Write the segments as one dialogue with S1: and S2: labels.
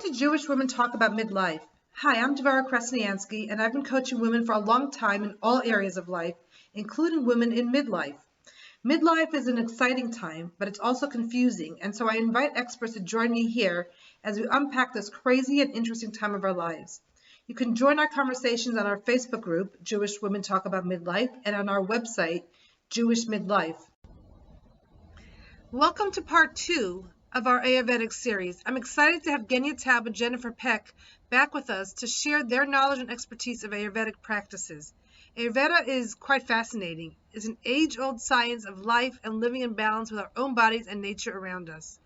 S1: to Jewish Women Talk About Midlife. Hi, I'm Devora Krasnianski, and I've been coaching women for a long time in all areas of life, including women in midlife. Midlife is an exciting time, but it's also confusing, and so I invite experts to join me here as we unpack this crazy and interesting time of our lives. You can join our conversations on our Facebook group, Jewish Women Talk About Midlife, and on our website, Jewish Midlife. Welcome to part 2 of our Ayurvedic series. I'm excited to have Genia Taub and Jennifer Peck back with us to share their knowledge and expertise of Ayurvedic practices. Ayurveda is quite fascinating. It's an age-old science of life and living in balance with our own bodies and nature around us.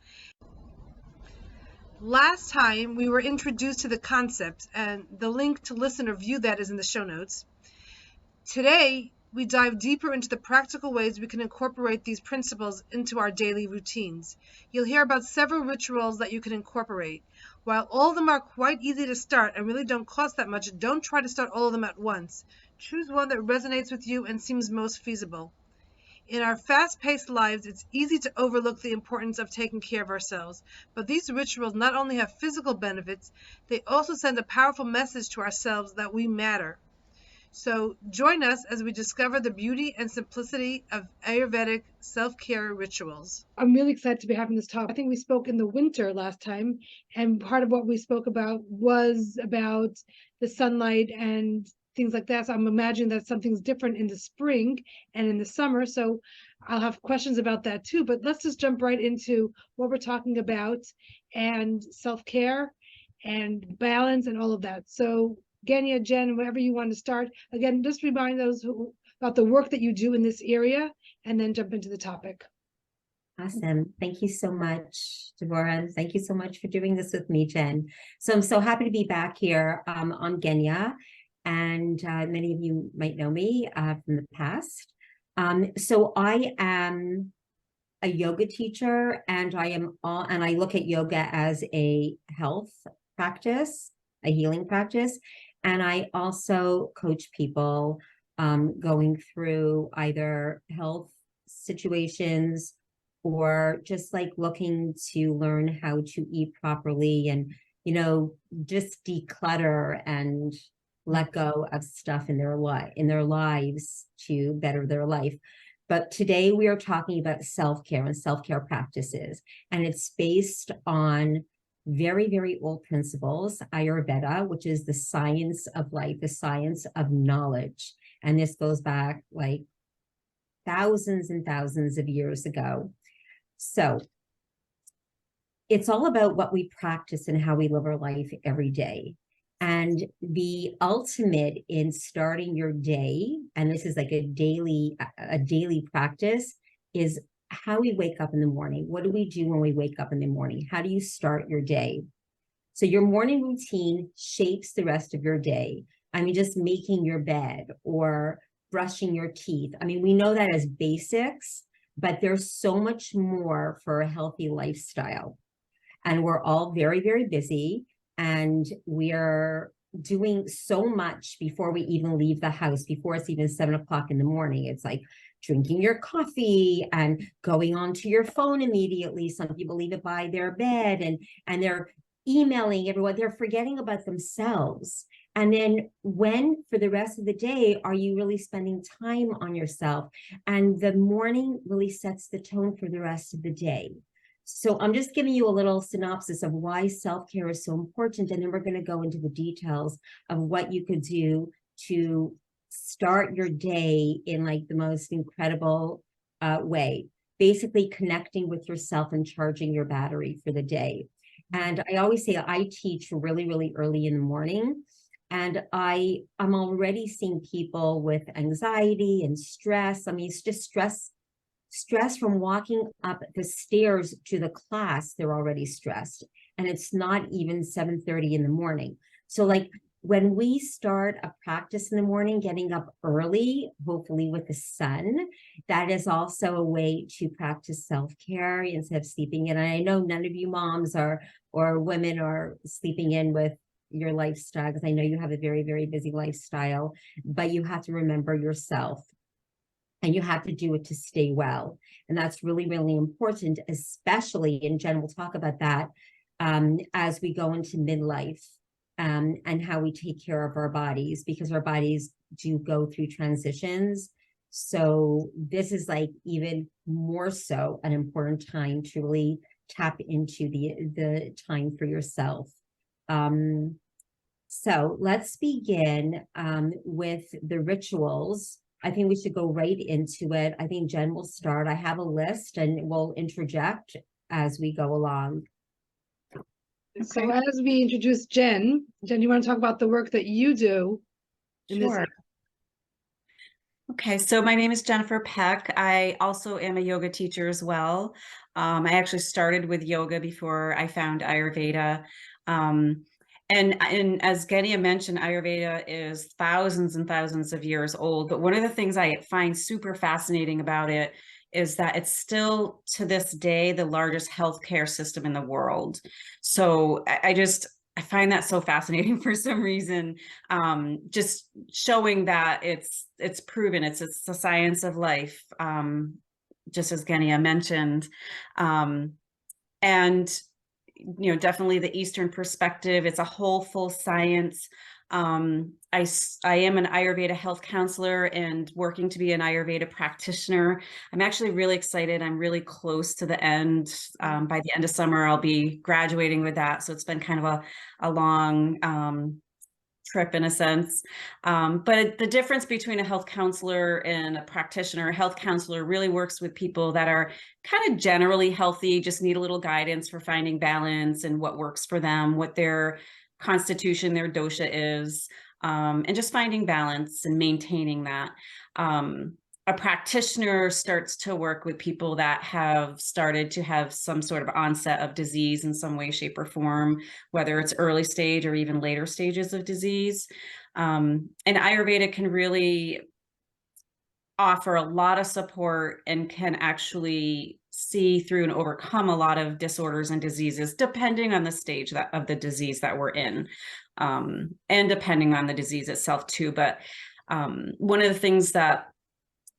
S1: Last time we were introduced to the concept, and the link to listen or view that is in the show notes. Today, we dive deeper into the practical ways we can incorporate these principles into our daily routines. You'll hear about several rituals that you can incorporate. While all of them are quite easy to start and really don't cost that much, don't try to start all of them at once. Choose one that resonates with you and seems most feasible. In our fast-paced lives, it's easy to overlook the importance of taking care of ourselves. But these rituals not only have physical benefits, they also send a powerful message to ourselves that we matter. So join us as we discover the beauty and simplicity of Ayurvedic self-care rituals. I'm really excited to be having this talk. I think we spoke in the winter last time, and part of what we spoke about was about the sunlight and things like that. So I'm imagining that something's different in the spring and in the summer. So I'll have questions about that too. But let's just jump right into what we're talking about and self-care and balance and all of that. So Genia, Jen, wherever you want to start. Again, just remind those about the work that you do in this area and then jump into the topic.
S2: Awesome. Thank you so much, Devora. And thank you so much for doing this with me, Jen. So I'm so happy to be back here on Genia. And many of you might know me from the past. So I am a yoga teacher, and I look at yoga as a health practice, a healing practice. And I also coach people going through either health situations or just like looking to learn how to eat properly and, just declutter and let go of stuff in their lives to better their life. But today we are talking about self-care and self-care practices, and it's based on very, very old principles, Ayurveda, which is the science of life, the science of knowledge. And this goes back like thousands and thousands of years ago. So it's all about what we practice and how we live our life every day. And the ultimate in starting your day, and this is like a daily practice, is how we wake up in the morning. What do we do when we wake up in the morning? How do you start your day? So your morning routine shapes the rest of your day. I mean, just making your bed or brushing your teeth. I mean, we know that as basics, but there's so much more for a healthy lifestyle. And we're all very, very busy, and we're doing so much before we even leave the house, before it's even 7 o'clock in the morning. It's like drinking your coffee and going onto your phone immediately. Some people leave it by their bed, and they're emailing everyone. They're forgetting about themselves. And then when, for the rest of the day, are you really spending time on yourself? And the morning really sets the tone for the rest of the day. So I'm just giving you a little synopsis of why self-care is so important. And then we're going to go into the details of what you could do to start your day in like the most incredible way, basically connecting with yourself and charging your battery for the day. And I always say I teach really, really early in the morning. And I'm already seeing people with anxiety and stress. I mean, it's just stress from walking up the stairs to the class. They're already stressed. And it's not even 7:30 in the morning. So like when we start a practice in the morning, getting up early, hopefully with the sun, that is also a way to practice self-care instead of sleeping in. And I know none of you moms or women are sleeping in with your lifestyle, because I know you have a very, very busy lifestyle, but you have to remember yourself. And you have to do it to stay well. And that's really, really important, especially, and Jen will talk about that, as we go into midlife, and how we take care of our bodies, because our bodies do go through transitions. So this is like even more so an important time to really tap into the time for yourself. So let's begin with the rituals. I think we should go right into it. I think Jen will start. I have a list and we'll interject as we go along.
S1: So as we introduce Jen, you want to talk about the work that you do in this?
S3: Sure. Okay, so my name is Jennifer Peck. I also am a yoga teacher as well. I actually started with yoga before I found Ayurveda. And as Genia mentioned, Ayurveda is thousands and thousands of years old. But one of the things I find super fascinating about it is that it's still, to this day, the largest healthcare system in the world. So I find that so fascinating for some reason, just showing that it's proven, it's the science of life, just as Genia mentioned. And definitely the Eastern perspective. It's a whole full science. I am an Ayurveda health counselor and working to be an Ayurveda practitioner. I'm actually really excited. I'm really close to the end. By the end of summer, I'll be graduating with that. So it's been kind of a long trip in a sense. But the difference between a health counselor and a practitioner, a health counselor really works with people that are kind of generally healthy, just need a little guidance for finding balance and what works for them, what their constitution, their dosha is, and just finding balance and maintaining that. A practitioner starts to work with people that have started to have some sort of onset of disease in some way, shape, or form, whether it's early stage or even later stages of disease. And Ayurveda can really offer a lot of support and can actually see through and overcome a lot of disorders and diseases, depending on the stage of the disease that we're in, and depending on the disease itself too. But one of the things that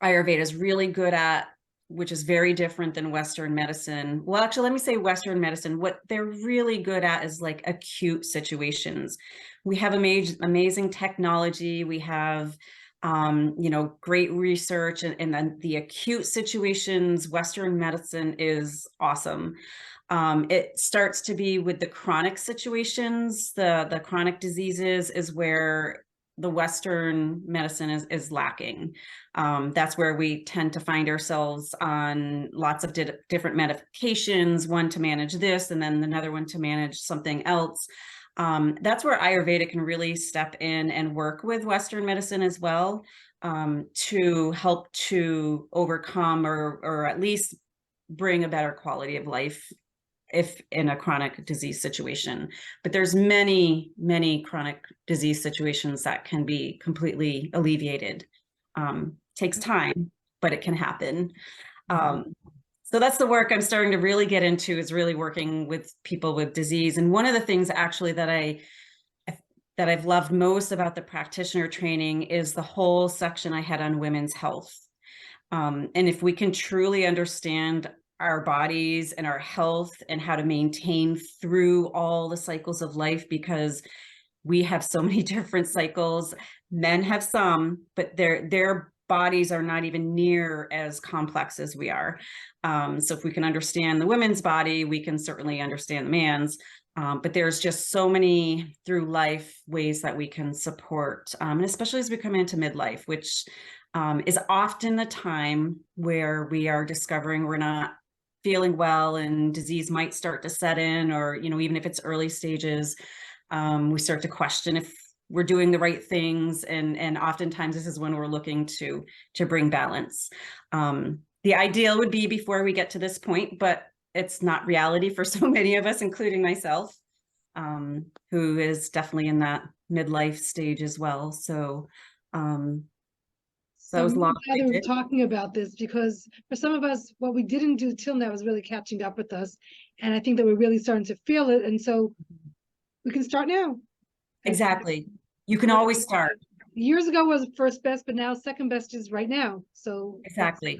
S3: Ayurveda is really good at, which is very different than Western medicine. Well, actually, let me say Western medicine. What they're really good at is like acute situations. We have amazing technology. We have, great research, and then the acute situations, Western medicine is awesome. It starts to be with the chronic situations, the chronic diseases is where the Western medicine is lacking. That's where we tend to find ourselves on lots of different medications, one to manage this and then another one to manage something else. That's where Ayurveda can really step in and work with Western medicine as well, to help to overcome or at least bring a better quality of life if in a chronic disease situation. But there's many, many chronic disease situations that can be completely alleviated. Takes time, but it can happen. So that's the work I'm starting to really get into, is really working with people with disease. And one of the things actually that I've loved most about the practitioner training is the whole section I had on women's health. And if we can truly understand our bodies and our health and how to maintain through all the cycles of life, because we have so many different cycles. Men have some, but their bodies are not even near as complex as we are. So if we can understand the women's body, we can certainly understand the man's. But there's just so many through life ways that we can support, and especially as we come into midlife, which is often the time where we are discovering we're not feeling well and disease might start to set in, or, even if it's early stages, we start to question if we're doing the right things. And oftentimes this is when we're looking to bring balance. The ideal would be before we get to this point, but it's not reality for so many of us, including myself, who is definitely in that midlife stage as well. So,
S1: So I'm glad we're talking about this, because for some of us, what we didn't do till now is really catching up with us. And I think that we're really starting to feel it. And so we can start now.
S3: Exactly. You can always start.
S1: Years ago was first best, but now second best is right now. So
S3: exactly.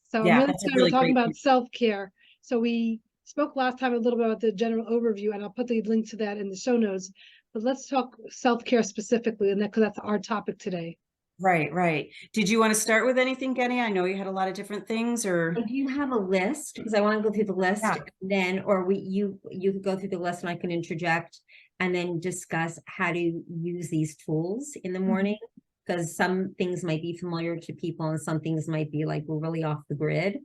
S1: So
S3: Yeah,
S1: I'm really excited. We're talking about self-care. So we spoke last time a little bit about the general overview, and I'll put the link to that in the show notes. But let's talk self-care specifically, and because that's our topic today.
S3: Right, right. Did you want to start with anything, Genia? I know you had a lot of different things, or
S2: If you have a list, because I want to go through the list,
S3: Yeah.
S2: then, or you could go through the list and I can interject and then discuss how to use these tools in the morning. Because some things might be familiar to people and some things might be like, we're really off the grid,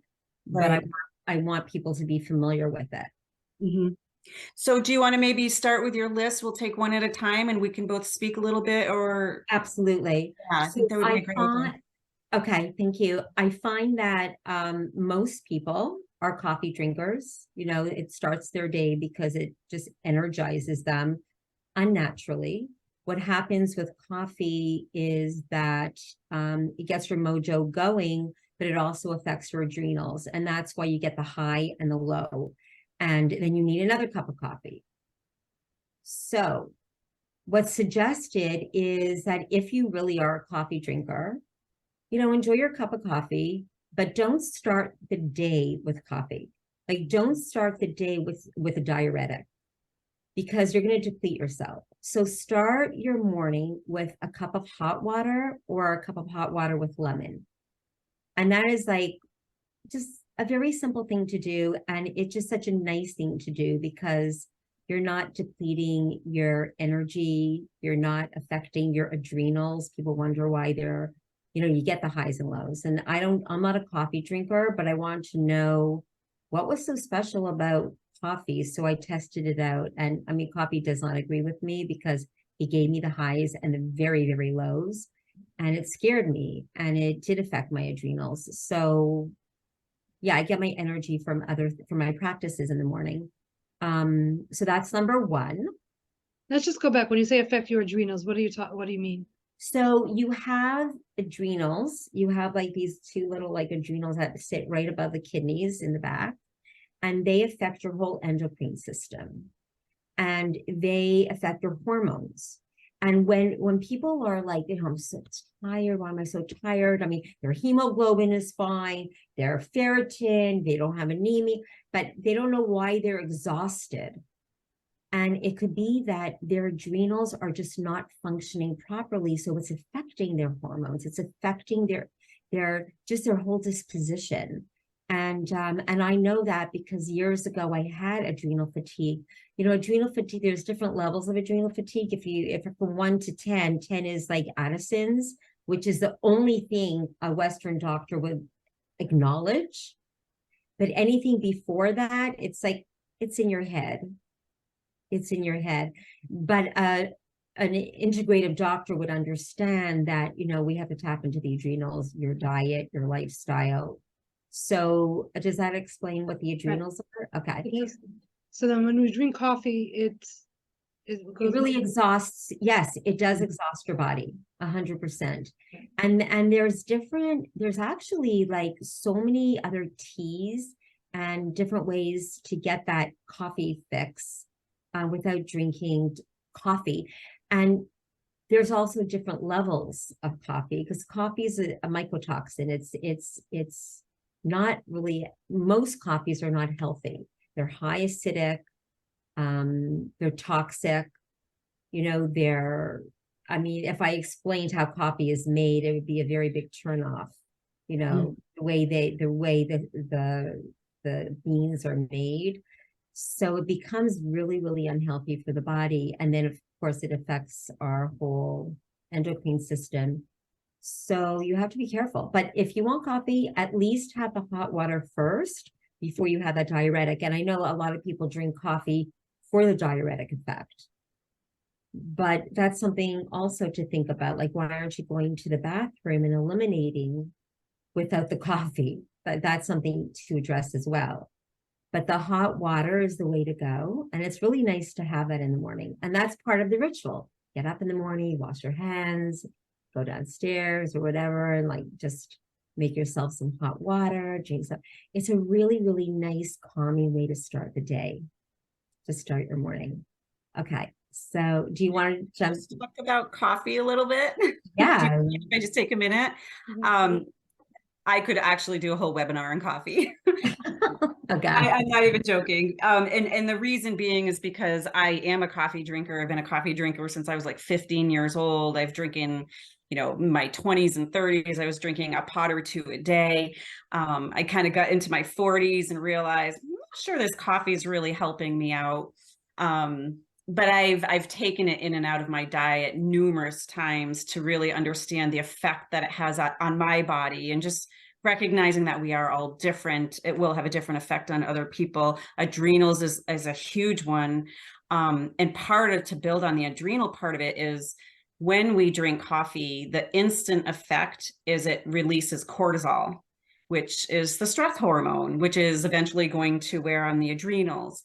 S2: but
S3: Right.
S2: I want people to be familiar with it.
S3: Mhm. So do you want to maybe start with your list? We'll take one at a time and we can both speak a little bit, or
S2: Absolutely.
S3: I think that would be a great idea.
S2: Okay, thank you. I find that most people are coffee drinkers. You know, it starts their day because it just energizes them unnaturally. What happens with coffee is that it gets your mojo going, but it also affects your adrenals. And that's why you get the high and the low. And then you need another cup of coffee. So what's suggested is that if you really are a coffee drinker, you know, enjoy your cup of coffee, but don't start the day with coffee. Like, don't start the day with a diuretic, because you're going to deplete yourself. So start your morning with a cup of hot water or a cup of hot water with lemon. And that is like just a very simple thing to do. And it's just such a nice thing to do because you're not depleting your energy. You're not affecting your adrenals. People wonder why they're, you know, you get the highs and lows. And I'm not a coffee drinker, but I want to know what was so special about coffee. So I tested it out. And I mean, coffee does not agree with me because it gave me the highs and the very, very lows. And it scared me and it did affect my adrenals. So yeah, I get my energy from my practices in the morning. So that's number one.
S1: Let's just go back. When you say affect your adrenals, what do you mean?
S2: So you have adrenals. You have like these two little like adrenals that sit right above the kidneys in the back, and they affect your whole endocrine system, and they affect your hormones. And when people are like, you know, I'm so tired, why am I so tired? I mean, their hemoglobin is fine, their ferritin, they don't have anemia, but they don't know why they're exhausted. And it could be that their adrenals are just not functioning properly. So it's affecting their hormones. It's affecting their whole disposition. And I know that because years ago I had adrenal fatigue. You know, adrenal fatigue, there's different levels of adrenal fatigue. If from 1 to 10, 10 is like Addison's, which is the only thing a Western doctor would acknowledge. But anything before that, it's like, it's in your head. It's in your head. But an integrative doctor would understand that, you know, we have to tap into the adrenals, your diet, your lifestyle. So does that explain what the adrenals are? Okay.
S1: So then when we drink coffee, it
S2: really exhausts. Yes, it does exhaust your body 100%. And there's actually like so many other teas and different ways to get that coffee fix without drinking coffee. And there's also different levels of coffee because coffee is a mycotoxin. It's not really, most coffees are not healthy. They're high acidic, they're toxic, you know, I mean, if I explained how coffee is made, it would be a very big turnoff, you know, the way the beans are made. So it becomes really, really unhealthy for the body. And then of course it affects our whole endocrine system. So you have to be careful. But if you want coffee, at least have the hot water first before you have that diuretic. And I know a lot of people drink coffee for the diuretic effect. But that's something also to think about. Like, why aren't you going to the bathroom and eliminating without the coffee? But that's something to address as well. But the hot water is the way to go. And it's really nice to have that in the morning. And that's part of the ritual. Get up in the morning, wash your hands, go downstairs or whatever, and like just make yourself some hot water, drink some. It's a really, really nice, calming way to start the day, to start your morning. Okay. So do you want to just
S3: talk about coffee a little bit?
S2: Yeah.
S3: If I just take a minute. I could actually do a whole webinar on coffee.
S2: Okay.
S3: I'm not even joking. And the reason being is because I am a coffee drinker. I've been a coffee drinker since I was like 15 years old. I've drinking, my 20s and 30s. I was drinking a pot or two a day. I kind of got into my 40s and realized, I'm not sure this coffee is really helping me out. But I've taken it in and out of my diet numerous times to really understand the effect that it has on my body, and just recognizing that we are all different. It will have a different effect on other people. Adrenals is a huge one. And to build on the adrenal part of it is when we drink coffee, the instant effect is it releases cortisol, which is the stress hormone, which is eventually going to wear on the adrenals.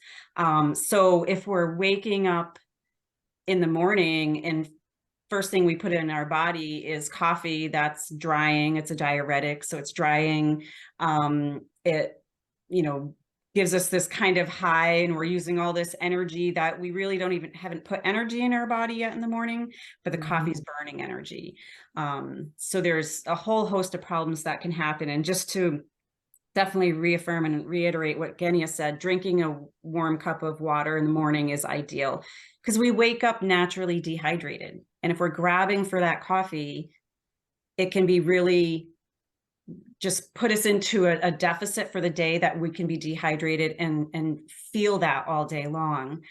S3: So if we're waking up in the morning and first thing we put in our body is coffee, that's drying, it's a diuretic, so it's drying. It, gives us this kind of high, and we're using all this energy that we really haven't put energy in our body yet in the morning, but the coffee's burning energy. So there's a whole host of problems that can happen. And just to definitely reaffirm and reiterate what Genia said, drinking a warm cup of water in the morning is ideal, because we wake up naturally dehydrated. And if we're grabbing for that coffee, it can be really just put us into a deficit for the day, that we can be dehydrated and feel that all day long.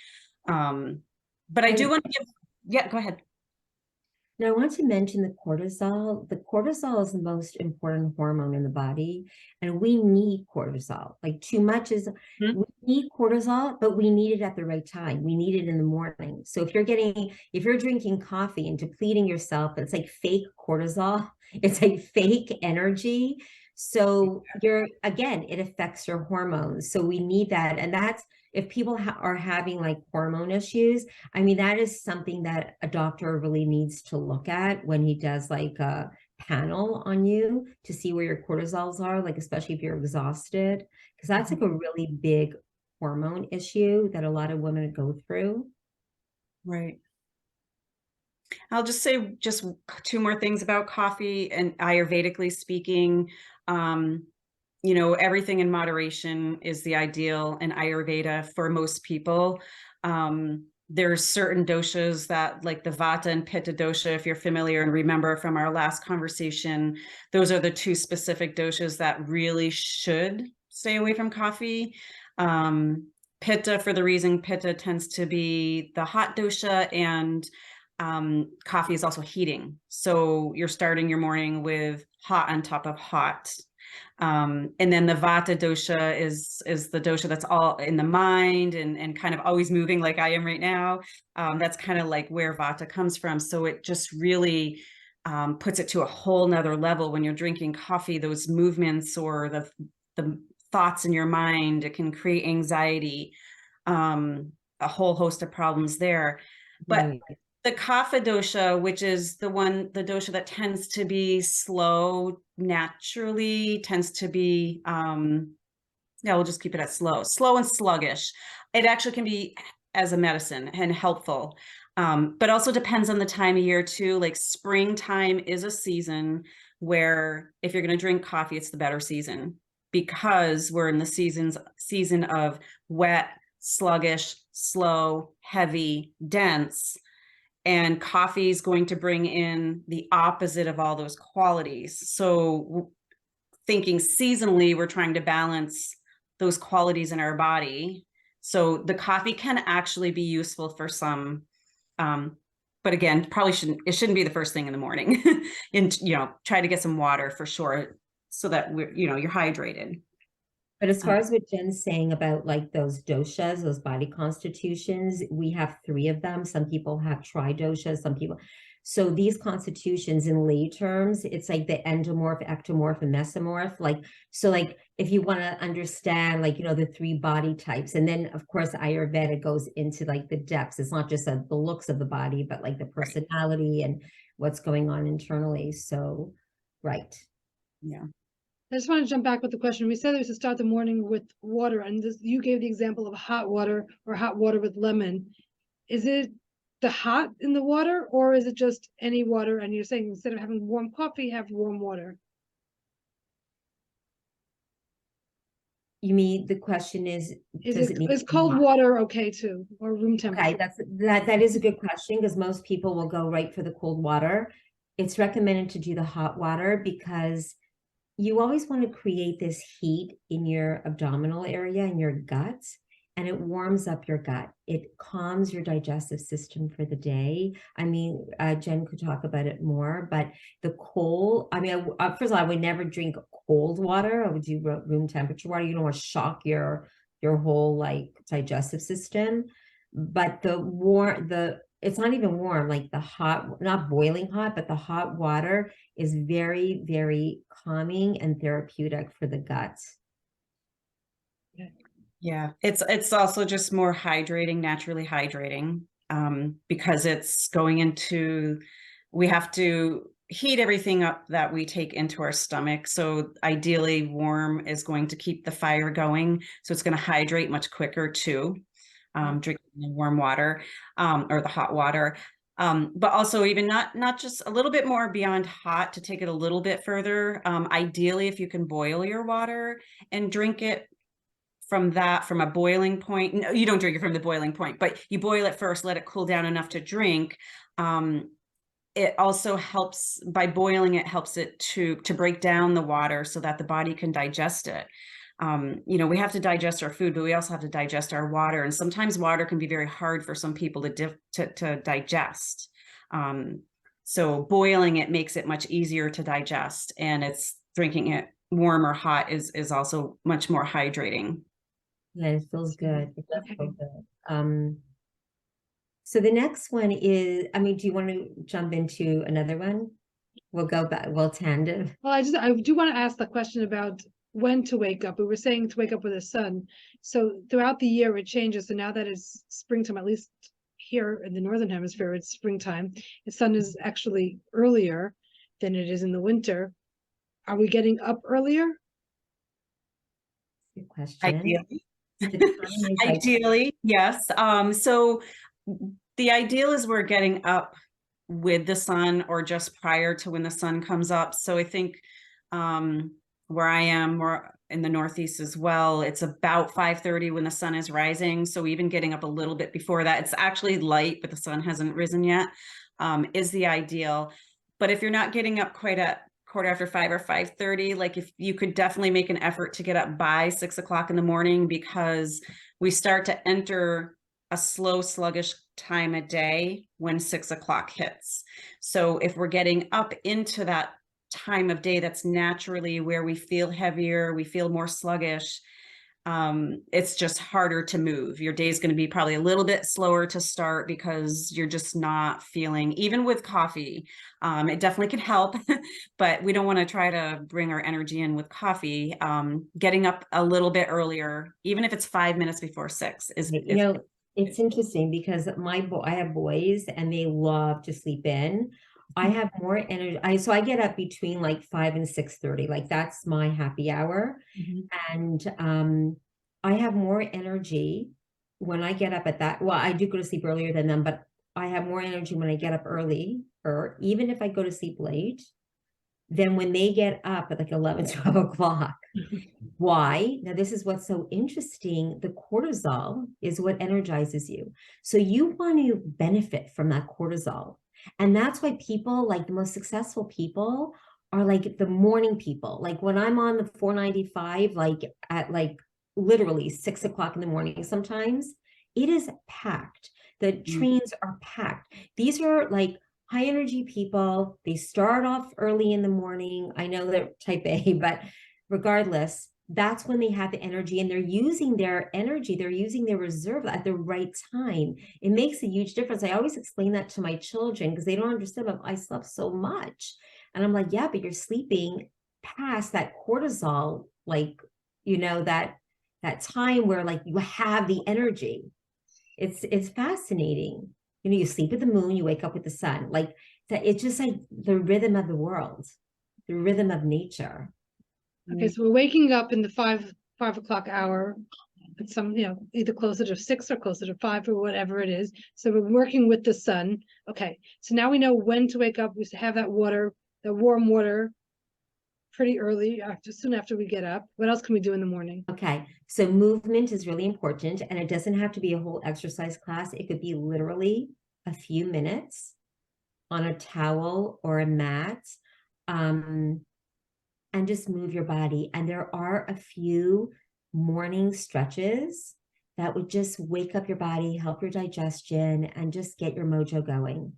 S3: But I do want to yeah, go ahead.
S2: Now, I want to mention the cortisol. The cortisol is the most important hormone in the body, and we need cortisol. Like, too much is, we need cortisol, but we need it at the right time. We need it in the morning. So if you're drinking coffee and depleting yourself, it's like fake cortisol. It's like fake energy. So again, it affects your hormones. So we need that. And that's, if people are having like hormone issues, I mean, that is something that a doctor really needs to look at when he does like a panel on you to see where your cortisols are, like, especially if you're exhausted, because that's like a really big hormone issue that a lot of women go through.
S3: Right. I'll just say just two more things about coffee. And Ayurvedically speaking, everything in moderation is the ideal in Ayurveda for most people. There's certain doshas that, like the Vata and Pitta dosha, if you're familiar and remember from our last conversation, those are the two specific doshas that really should stay away from coffee. Pitta, for the reason Pitta tends to be the hot dosha, and coffee is also heating. So you're starting your morning with hot on top of hot. And then the Vata dosha is the dosha that's all in the mind and kind of always moving, like I am right now. That's kind of like where Vata comes from. So it just really puts it to a whole nother level when you're drinking coffee. Those movements or the thoughts in your mind, it can create anxiety, a whole host of problems there. But the Kapha dosha, which is the dosha that tends to be slow naturally, tends to be, we'll just keep it at slow and sluggish. It actually can be as a medicine and helpful, but also depends on the time of year too. Like springtime is a season where if you're going to drink coffee, it's the better season, because we're in the season of wet, sluggish, slow, heavy, dense. And coffee is going to bring in the opposite of all those qualities. So thinking seasonally, we're trying to balance those qualities in our body. So the coffee can actually be useful for some, but again, it shouldn't be the first thing in the morning. And, try to get some water for sure, so that you're hydrated.
S2: But as far as what Jen's saying about like those doshas, those body constitutions, we have 3 of them. Some people have tridoshas, some people. So these constitutions in lay terms, it's like the endomorph, ectomorph, and mesomorph. So if you want to understand, the 3 body types, and then of course Ayurveda goes into like the depths. It's not just the looks of the body, but like the personality and what's going on internally. So, right.
S3: Yeah.
S1: I just want to jump back with the question. We said we should start the morning with water, and you gave the example of hot water or hot water with lemon. Is it the hot in the water, or is it just any water? And you're saying instead of having warm coffee, have warm water?
S2: You mean the question is does it need
S1: is
S2: to be
S1: cold
S2: hot?
S1: water okay too, or room
S2: Okay,
S1: temperature?
S2: that is a good question because most people will go right for the cold water. It's recommended to do the hot water because you always want to create this heat in your abdominal area, in your gut, and it warms up your gut. It calms your digestive system for the day. I mean, Jen could talk about it more, but the cold, I mean, first of all, I would never drink cold water. I would do room temperature water. You don't want to shock your whole like digestive system. But it's not even warm, like the hot, not boiling hot, but the hot water is very, very calming and therapeutic for the gut.
S3: Yeah, it's also just more hydrating, naturally hydrating, because it's going into, we have to heat everything up that we take into our stomach. So ideally warm is going to keep the fire going. So it's going to hydrate much quicker too, drinking the warm water, or the hot water. But also even not just a little bit more beyond hot to take it a little bit further. Ideally, if you can boil your water and drink it from a boiling point. No, you don't drink it from the boiling point, but you boil it first, let it cool down enough to drink. It also helps, by boiling it, helps it to break down the water so that the body can digest it. You know, we have to digest our food, but we also have to digest our water. And sometimes water can be very hard for some people to digest. So boiling it makes it much easier to digest, and it's drinking it warm or hot is also much more hydrating.
S2: Yeah, it feels good. It does feel good. So the next one is, I mean, do you want to jump into another one? We'll go back, we'll tandem.
S1: Well, I do want to ask the question about when to wake up. We were saying to wake up with the sun. So throughout the year it changes. So now that it's springtime, at least here in the Northern Hemisphere, it's springtime. The sun is actually earlier than it is in the winter. Are we getting up earlier?
S2: Good question.
S3: Ideally.
S2: The time is like,
S3: Ideally, yes. So the ideal is we're getting up with the sun or just prior to when the sun comes up. So I think where I am, more in the Northeast as well, it's about 5:30 when the sun is rising. So even getting up a little bit before that, it's actually light, but the sun hasn't risen yet, is the ideal. But if you're not getting up quite at 5:15 or 5:30, like if you could definitely make an effort to get up by 6 o'clock in the morning, because we start to enter a slow, sluggish time of day when 6 o'clock hits. So if we're getting up into that time of day, that's naturally where we feel heavier, we feel more sluggish. It's just harder to move. Your day is going to be probably a little bit slower to start because you're just not feeling, even with coffee, it definitely can help, but we don't want to try to bring our energy in with coffee. Getting up a little bit earlier, even if it's 5 minutes before 6 is,
S2: you know, it's interesting because I have boys and they love to sleep in. I have more energy. So I get up between like 5 and 6:30. Like that's my happy hour. And I have more energy when I get up at that. Well, I do go to sleep earlier than them, but I have more energy when I get up early, or even if I go to sleep late, than when they get up at like 11, 12 o'clock. Why? Now, this is what's so interesting. The cortisol is what energizes you. So you want to benefit from that cortisol. And that's why people, like the most successful people, are like the morning people. Like when I'm on the 495, like at like literally 6 o'clock in the morning, sometimes it is packed. The trains are packed. These are like high energy people. They start off early in the morning. I know they're type A, but regardless, that's when they have the energy, and they're using their energy, they're using their reserve at the right time. It makes a huge difference. I always explain that to my children because they don't understand, but I slept so much. And I'm like, yeah, but you're sleeping past that cortisol, like, you know, that time where like you have the energy. It's fascinating. You know, you sleep with the moon, you wake up with the sun. Like that, it's just like the rhythm of the world, the rhythm of nature.
S1: Okay, so we're waking up in the five o'clock hour, at some, you know, either closer to 6 or closer to 5 or whatever it is. So we're working with the sun. Okay, so now we know when to wake up. We have that water, the warm water pretty early, soon after we get up. What else can we do in the morning?
S2: Okay, so movement is really important, and it doesn't have to be a whole exercise class. It could be literally a few minutes on a towel or a mat, and just move your body. And there are a few morning stretches that would just wake up your body, help your digestion, and just get your mojo going.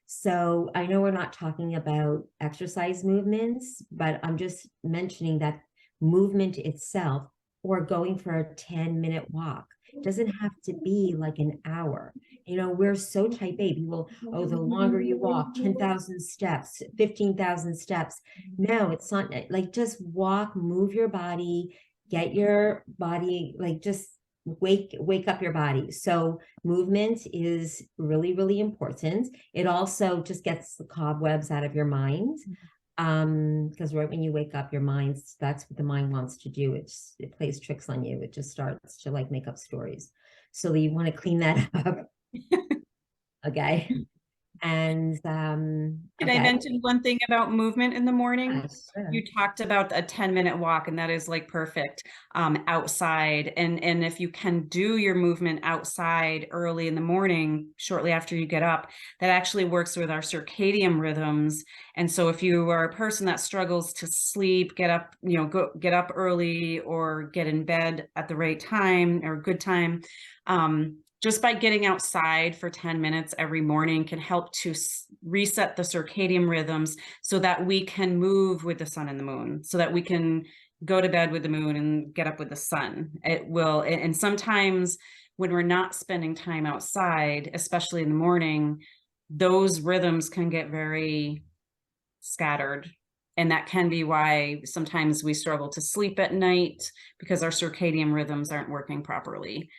S2: So I know we're not talking about exercise movements, but I'm just mentioning that movement itself, or going for a 10-minute walk, doesn't have to be like an hour. You know, we're so type A. People, oh, the longer you walk, 10,000 steps, 15,000 steps. No, it's not. Like, just walk, move your body, get your body, like, just wake up your body. So movement is really, really important. It also just gets the cobwebs out of your mind. Because right when you wake up, your mind, that's what the mind wants to do. It plays tricks on you. It just starts to like make up stories. So you want to clean that up. Okay. And
S3: Can
S2: okay.
S3: I mention one thing about movement in the morning?
S2: Sure.
S3: You talked about a 10-minute walk, and that is like perfect outside. And if you can do your movement outside early in the morning, shortly after you get up, that actually works with our circadian rhythms. And so if you are a person that struggles to sleep, get up, get up early, or get in bed at the right time or good time, just by getting outside for 10 minutes every morning can help to reset the circadian rhythms so that we can move with the sun and the moon, so that we can go to bed with the moon and get up with the sun. It will, and sometimes when we're not spending time outside, especially in the morning, those rhythms can get very scattered. And that can be why sometimes we struggle to sleep at night, because our circadian rhythms aren't working properly.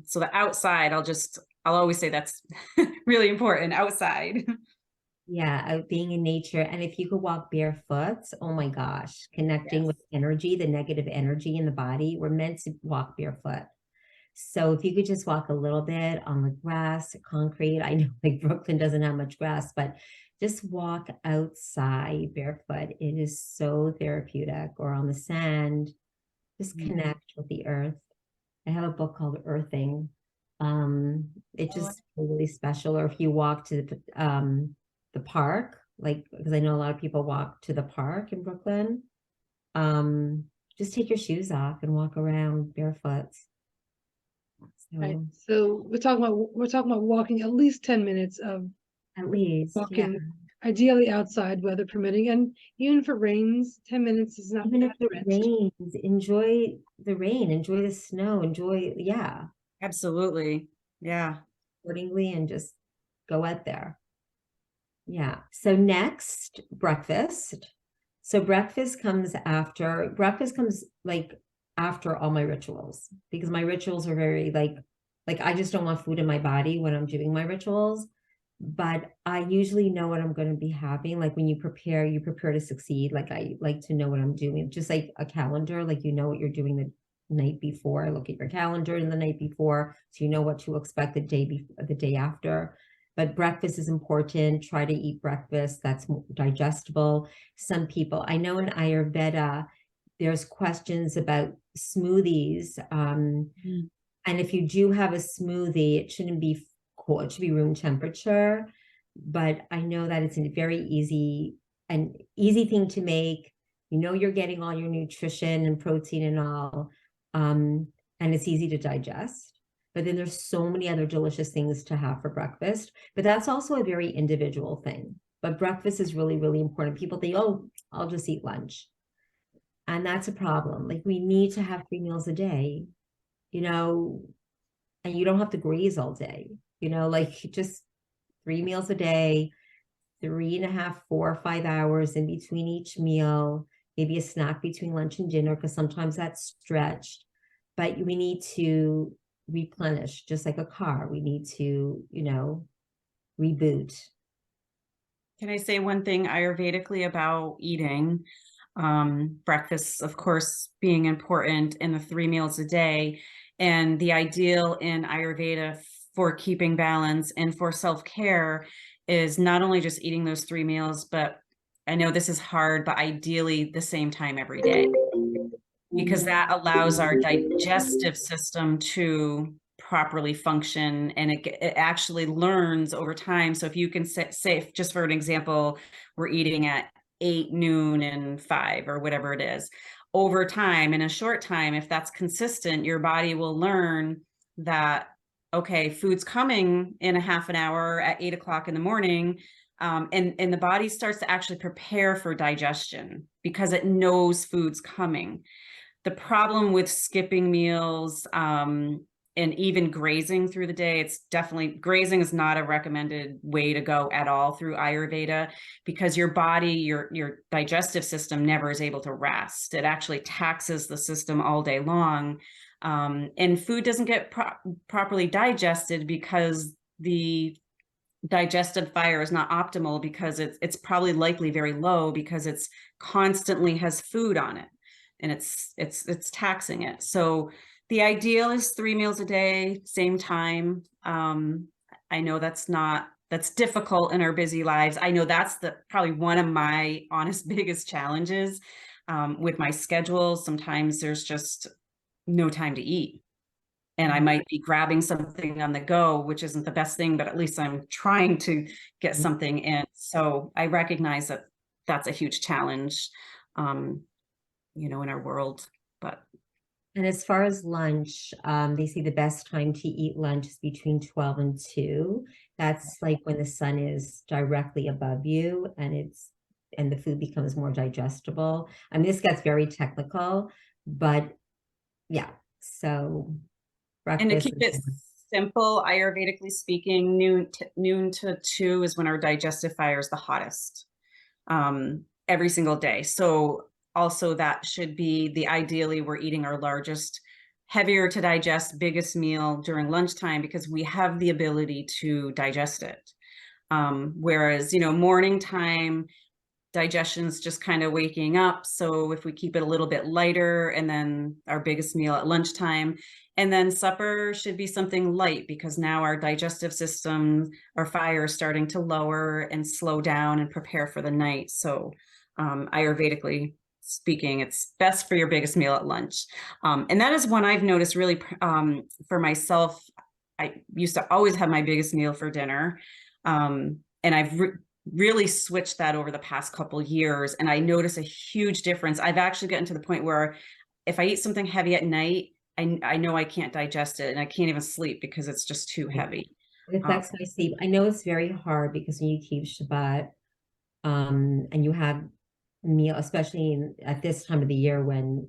S3: So the outside, I'll always say that's really important, outside.
S2: Yeah, out being in nature. And if you could walk barefoot, oh my gosh, connecting with energy, the negative energy in the body, we're meant to walk barefoot. So if you could just walk a little bit on the grass, concrete, I know like Brooklyn doesn't have much grass, but just walk outside barefoot. It is so therapeutic. Or on the sand, just connect with the earth. I have a book called Earthing. It's just really special. Or if you walk to the park, like, because I know a lot of people walk to the park in Brooklyn, just take your shoes off and walk around barefoot. So,
S1: Right. So we're talking about walking at least 10 minutes of
S2: at least,
S1: walking,
S2: yeah.
S1: ideally outside, weather permitting. And even if it rains, 10 minutes is not
S2: Even if
S1: bad
S2: it rains, enjoy the rain, enjoy the snow, enjoy, yeah.
S3: Absolutely. Yeah.
S2: Accordingly, and just go out there. Yeah. So next, breakfast. So breakfast comes like after all my rituals, because my rituals are very like I just don't want food in my body when I'm doing my rituals. But I usually know what I'm going to be having. Like when you prepare to succeed. Like I like to know what I'm doing, just like a calendar, like you know what you're doing the night before. Look at your calendar in the night before, so you know what to expect the day after. But breakfast is important. Try to eat breakfast that's digestible. Some people, I know in Ayurveda, there's questions about smoothies. And if you do have a smoothie, it shouldn't be cold, it should be room temperature. But I know that it's a very easy thing to make. You know, you're getting all your nutrition and protein and all, and it's easy to digest. But then there's so many other delicious things to have for breakfast. But that's also a very individual thing. But breakfast is really, really important. People think, oh, I'll just eat lunch. And that's a problem. Like, we need to have 3 meals a day, you know, and you don't have to graze all day, you know, like just 3 meals a day, 3.5, 4 or 5 hours in between each meal, maybe a snack between lunch and dinner, because sometimes that's stretched. But we need to replenish, just like a car. We need to, you know, reboot.
S3: Can I say one thing Ayurvedically about eating? Breakfast, of course, being important, in the 3 meals a day. And the ideal in Ayurveda for keeping balance and for self-care is not only just eating those 3 meals, but I know this is hard, but ideally the same time every day, because that allows our digestive system to properly function, and it actually learns over time. So if you can say, just for an example, we're eating at 8, noon, and 5, or whatever it is, over time, in a short time, if that's consistent, your body will learn that, okay, food's coming in a half an hour at 8 o'clock in the morning. And the body starts to actually prepare for digestion because it knows food's coming. The problem with skipping meals, and even grazing through the day, it's definitely, grazing is not a recommended way to go at all through Ayurveda, because your body, your digestive system never is able to rest. It actually taxes the system all day long. And food doesn't get properly digested because the digestive fire is not optimal, because it's probably likely very low because it's constantly has food on it, and it's taxing it. So the ideal is 3 meals a day, same time. I know that's difficult in our busy lives. I know that's probably one of my honest biggest challenges with my schedule. Sometimes there's just no time to eat, and I might be grabbing something on the go, which isn't the best thing, but at least I'm trying to get something in. So I recognize that that's a huge challenge, in our world. But
S2: And as far as lunch, they say the best time to eat lunch is between 12 and 2. That's like when the sun is directly above you, and the food becomes more digestible. I mean, this gets very technical, but yeah. So
S3: and to
S2: breakfast.
S3: keep it simple, Ayurvedically speaking, noon to 2 is when our digestive fire is the hottest, every single day. So also that should be ideally we're eating our largest, heavier to digest, biggest meal during lunchtime, because we have the ability to digest it. Whereas, morning time, digestion's just kind of waking up. So if we keep it a little bit lighter, and then our biggest meal at lunchtime, and then supper should be something light, because now our digestive system, our fire is starting to lower and slow down and prepare for the night. So Ayurvedically speaking, it's best for your biggest meal at lunch. And that is one I've noticed really for myself. I used to always have my biggest meal for dinner. And I've really switched that over the past couple of years. And I notice a huge difference. I've actually gotten to the point where if I eat something heavy at night, I know I can't digest it, and I can't even sleep because it's just too heavy.
S2: It affects my sleep. I know it's very hard because when you keep Shabbat, and you have meal, especially at this time of the year when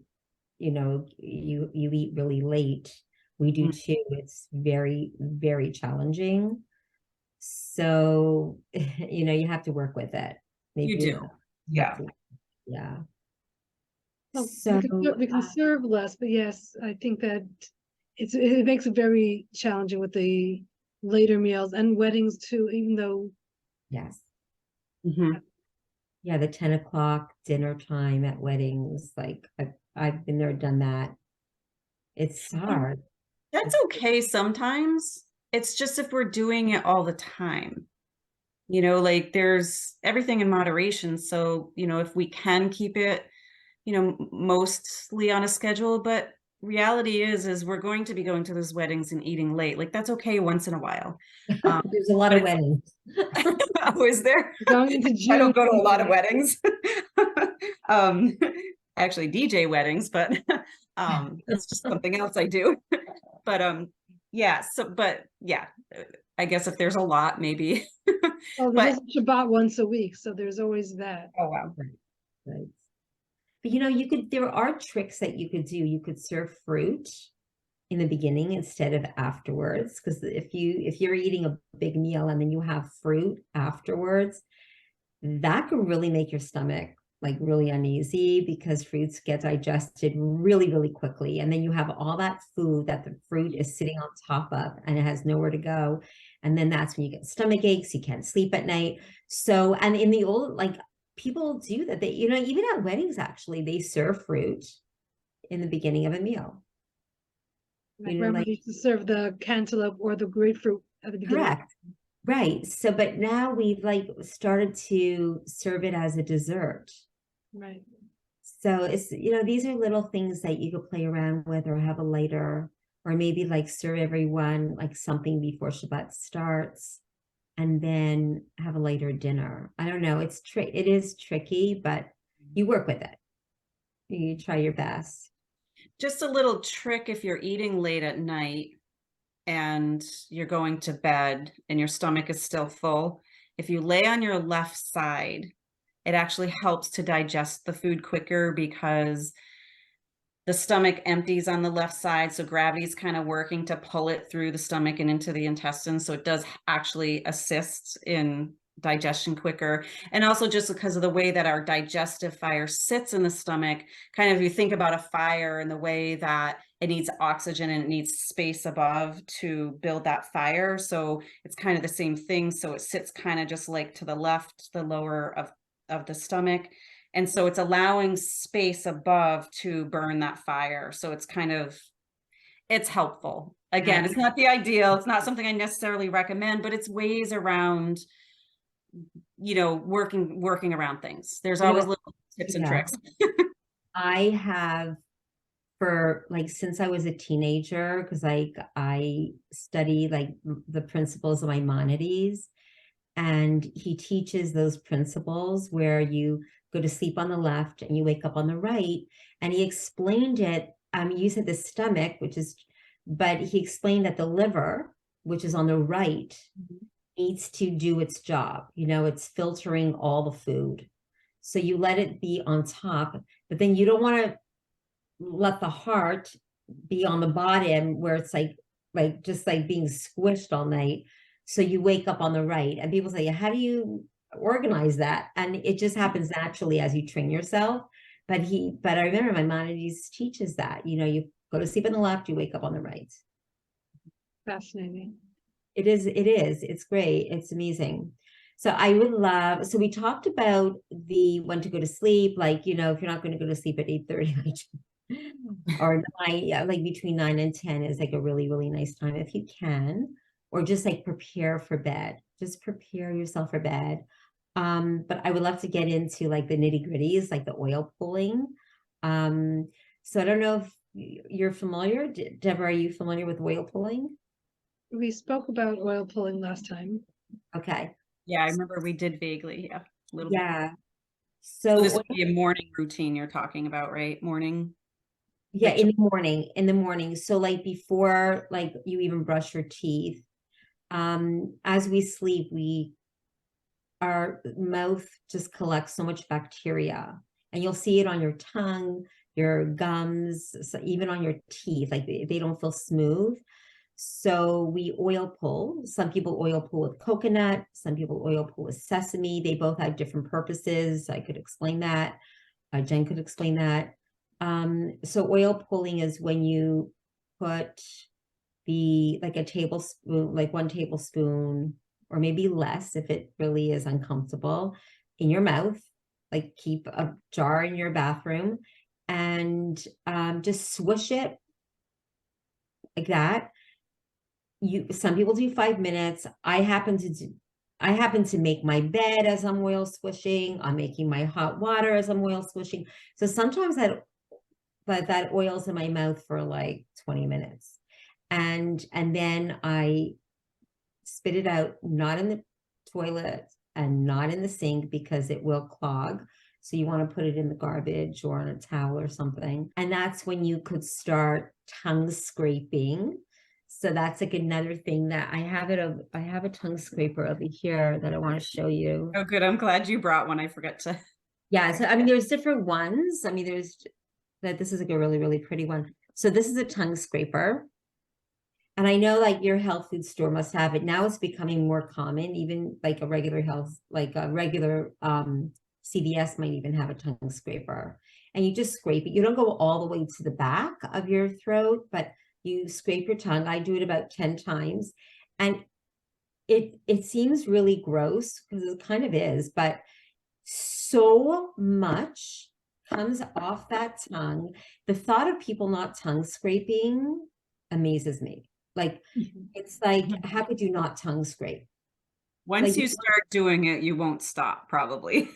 S2: you eat really late, we do too. It's very, very challenging. So you have to work with it.
S3: You do. Yeah.
S2: Yeah.
S1: Well,
S2: So
S1: we can serve less, but yes, I think that it makes it very challenging with the later meals and weddings too, even though.
S2: yes.
S3: Mm-hmm.
S2: Yeah, the 10 o'clock dinner time at weddings, like I've been there, done that. It's hard.
S3: That's okay sometimes. It's just if we're doing it all the time, like there's everything in moderation. So, if we can keep it, mostly on a schedule, but reality is we're going to be going to those weddings and eating late. Like that's okay once in a while.
S2: There's a lot of weddings.
S3: Oh, is there?
S1: Going into June.
S3: I don't go to a lot of weddings. Actually DJ weddings, but that's just something else I do. But yeah, I guess if there's a lot, maybe.
S1: Oh, there's Shabbat once a week, so there's always that.
S3: Oh wow.
S2: Right. But there are tricks that you could do. You could serve fruit in the beginning instead of afterwards, because if you're eating a big meal and then you have fruit afterwards, that could really make your stomach like really uneasy, because fruits get digested really, really quickly, and then you have all that food that the fruit is sitting on top of, and it has nowhere to go, and then that's when you get stomach aches, you can't sleep at night. So, and in the old, like, people do that. They, even at weddings, actually, they serve fruit in the beginning of a meal.
S1: My grandmother used to serve the cantaloupe or the grapefruit at the beginning.
S2: Correct. Right. So, but now we've like started to serve it as a dessert.
S1: Right.
S2: So it's, these are little things that you could play around with or have a later, or maybe like serve everyone like something before Shabbat starts and then have a later dinner. I don't know. It is tricky, but you work with it. You try your best.
S3: Just a little trick if you're eating late at night and you're going to bed and your stomach is still full. If you lay on your left side, it actually helps to digest the food quicker because the stomach empties on the left side. So gravity is kind of working to pull it through the stomach and into the intestines. So it does actually assist in digestion quicker. And also just because of the way that our digestive fire sits in the stomach, kind of you think about a fire and the way that it needs oxygen and it needs space above to build that fire. So it's kind of the same thing. So it sits kind of just like to the left, the lower of the stomach. And so it's allowing space above to burn that fire. So it's helpful. Again, it's not the ideal. It's not something I necessarily recommend, but it's ways around, working around things. There's always little tips and tricks.
S2: I have since I was a teenager, because I study like the principles of Maimonides, and he teaches those principles where you go to sleep on the left and you wake up on the right. And he explained it. You said the stomach, but he explained that the liver, which is on the right, needs to do its job. It's filtering all the food. So you let it be on top, but then you don't want to let the heart be on the bottom where it's like just like being squished all night. So you wake up on the right, and people say, how do you organize that? And it just happens naturally as you train yourself. But I remember Maimonides teaches that, you go to sleep on the left, you wake up on the right.
S1: Fascinating.
S2: It is. It's great. It's amazing. So so we talked about when to go to sleep, if you're not going to go to sleep at 8:30, or 9, like between 9 and 10 is like a really, really nice time if you can, or just like prepare for bed. Just prepare yourself for bed. But I would love to get into like the nitty-gritties, like the oil pulling. So I don't know if you're familiar. Deborah, are you familiar with oil pulling?
S1: We spoke about oil pulling last time.
S2: Okay.
S3: Yeah, I remember we did vaguely. Yeah, a little bit.
S2: Yeah.
S3: So this would be a morning routine you're talking about, right? Morning.
S2: Yeah, in the morning. So like before, like you even brush your teeth, as we sleep, our mouth just collects so much bacteria, and you'll see it on your tongue, your gums, so even on your teeth, like they don't feel smooth. So we oil pull. Some people oil pull with coconut. Some people oil pull with sesame. They both have different purposes. I could explain that. Jen could explain that. So oil pulling is when you put like a tablespoon, like 1 tablespoon, or maybe less if it really is uncomfortable, in your mouth. Like keep a jar in your bathroom and just swish it like that. Some people do 5 minutes. I happen to make my bed as I'm oil swishing. I'm making my hot water as I'm oil swishing. So sometimes that oil's in my mouth for like 20 minutes. And then I spit it out, not in the toilet and not in the sink, because it will clog. So you want to put it in the garbage or on a towel or something. And that's when you could start tongue scraping. So that's like another thing that I have a tongue scraper over here that I want to show you.
S3: Oh, good. I'm glad you brought one. I forgot to.
S2: Yeah. So, there's different ones. This is like a really, really pretty one. So this is a tongue scraper. And I know like your health food store must have it. Now it's becoming more common, even like a regular CVS might even have a tongue scraper. And you just scrape it. You don't go all the way to the back of your throat, but you scrape your tongue. I do it about 10 times. And it seems really gross, because it kind of is, but so much comes off that tongue. The thought of people not tongue scraping amazes me. Like, it's like, how could you not tongue scrape?
S3: Once
S2: Like,
S3: you start doing it, you won't stop, probably.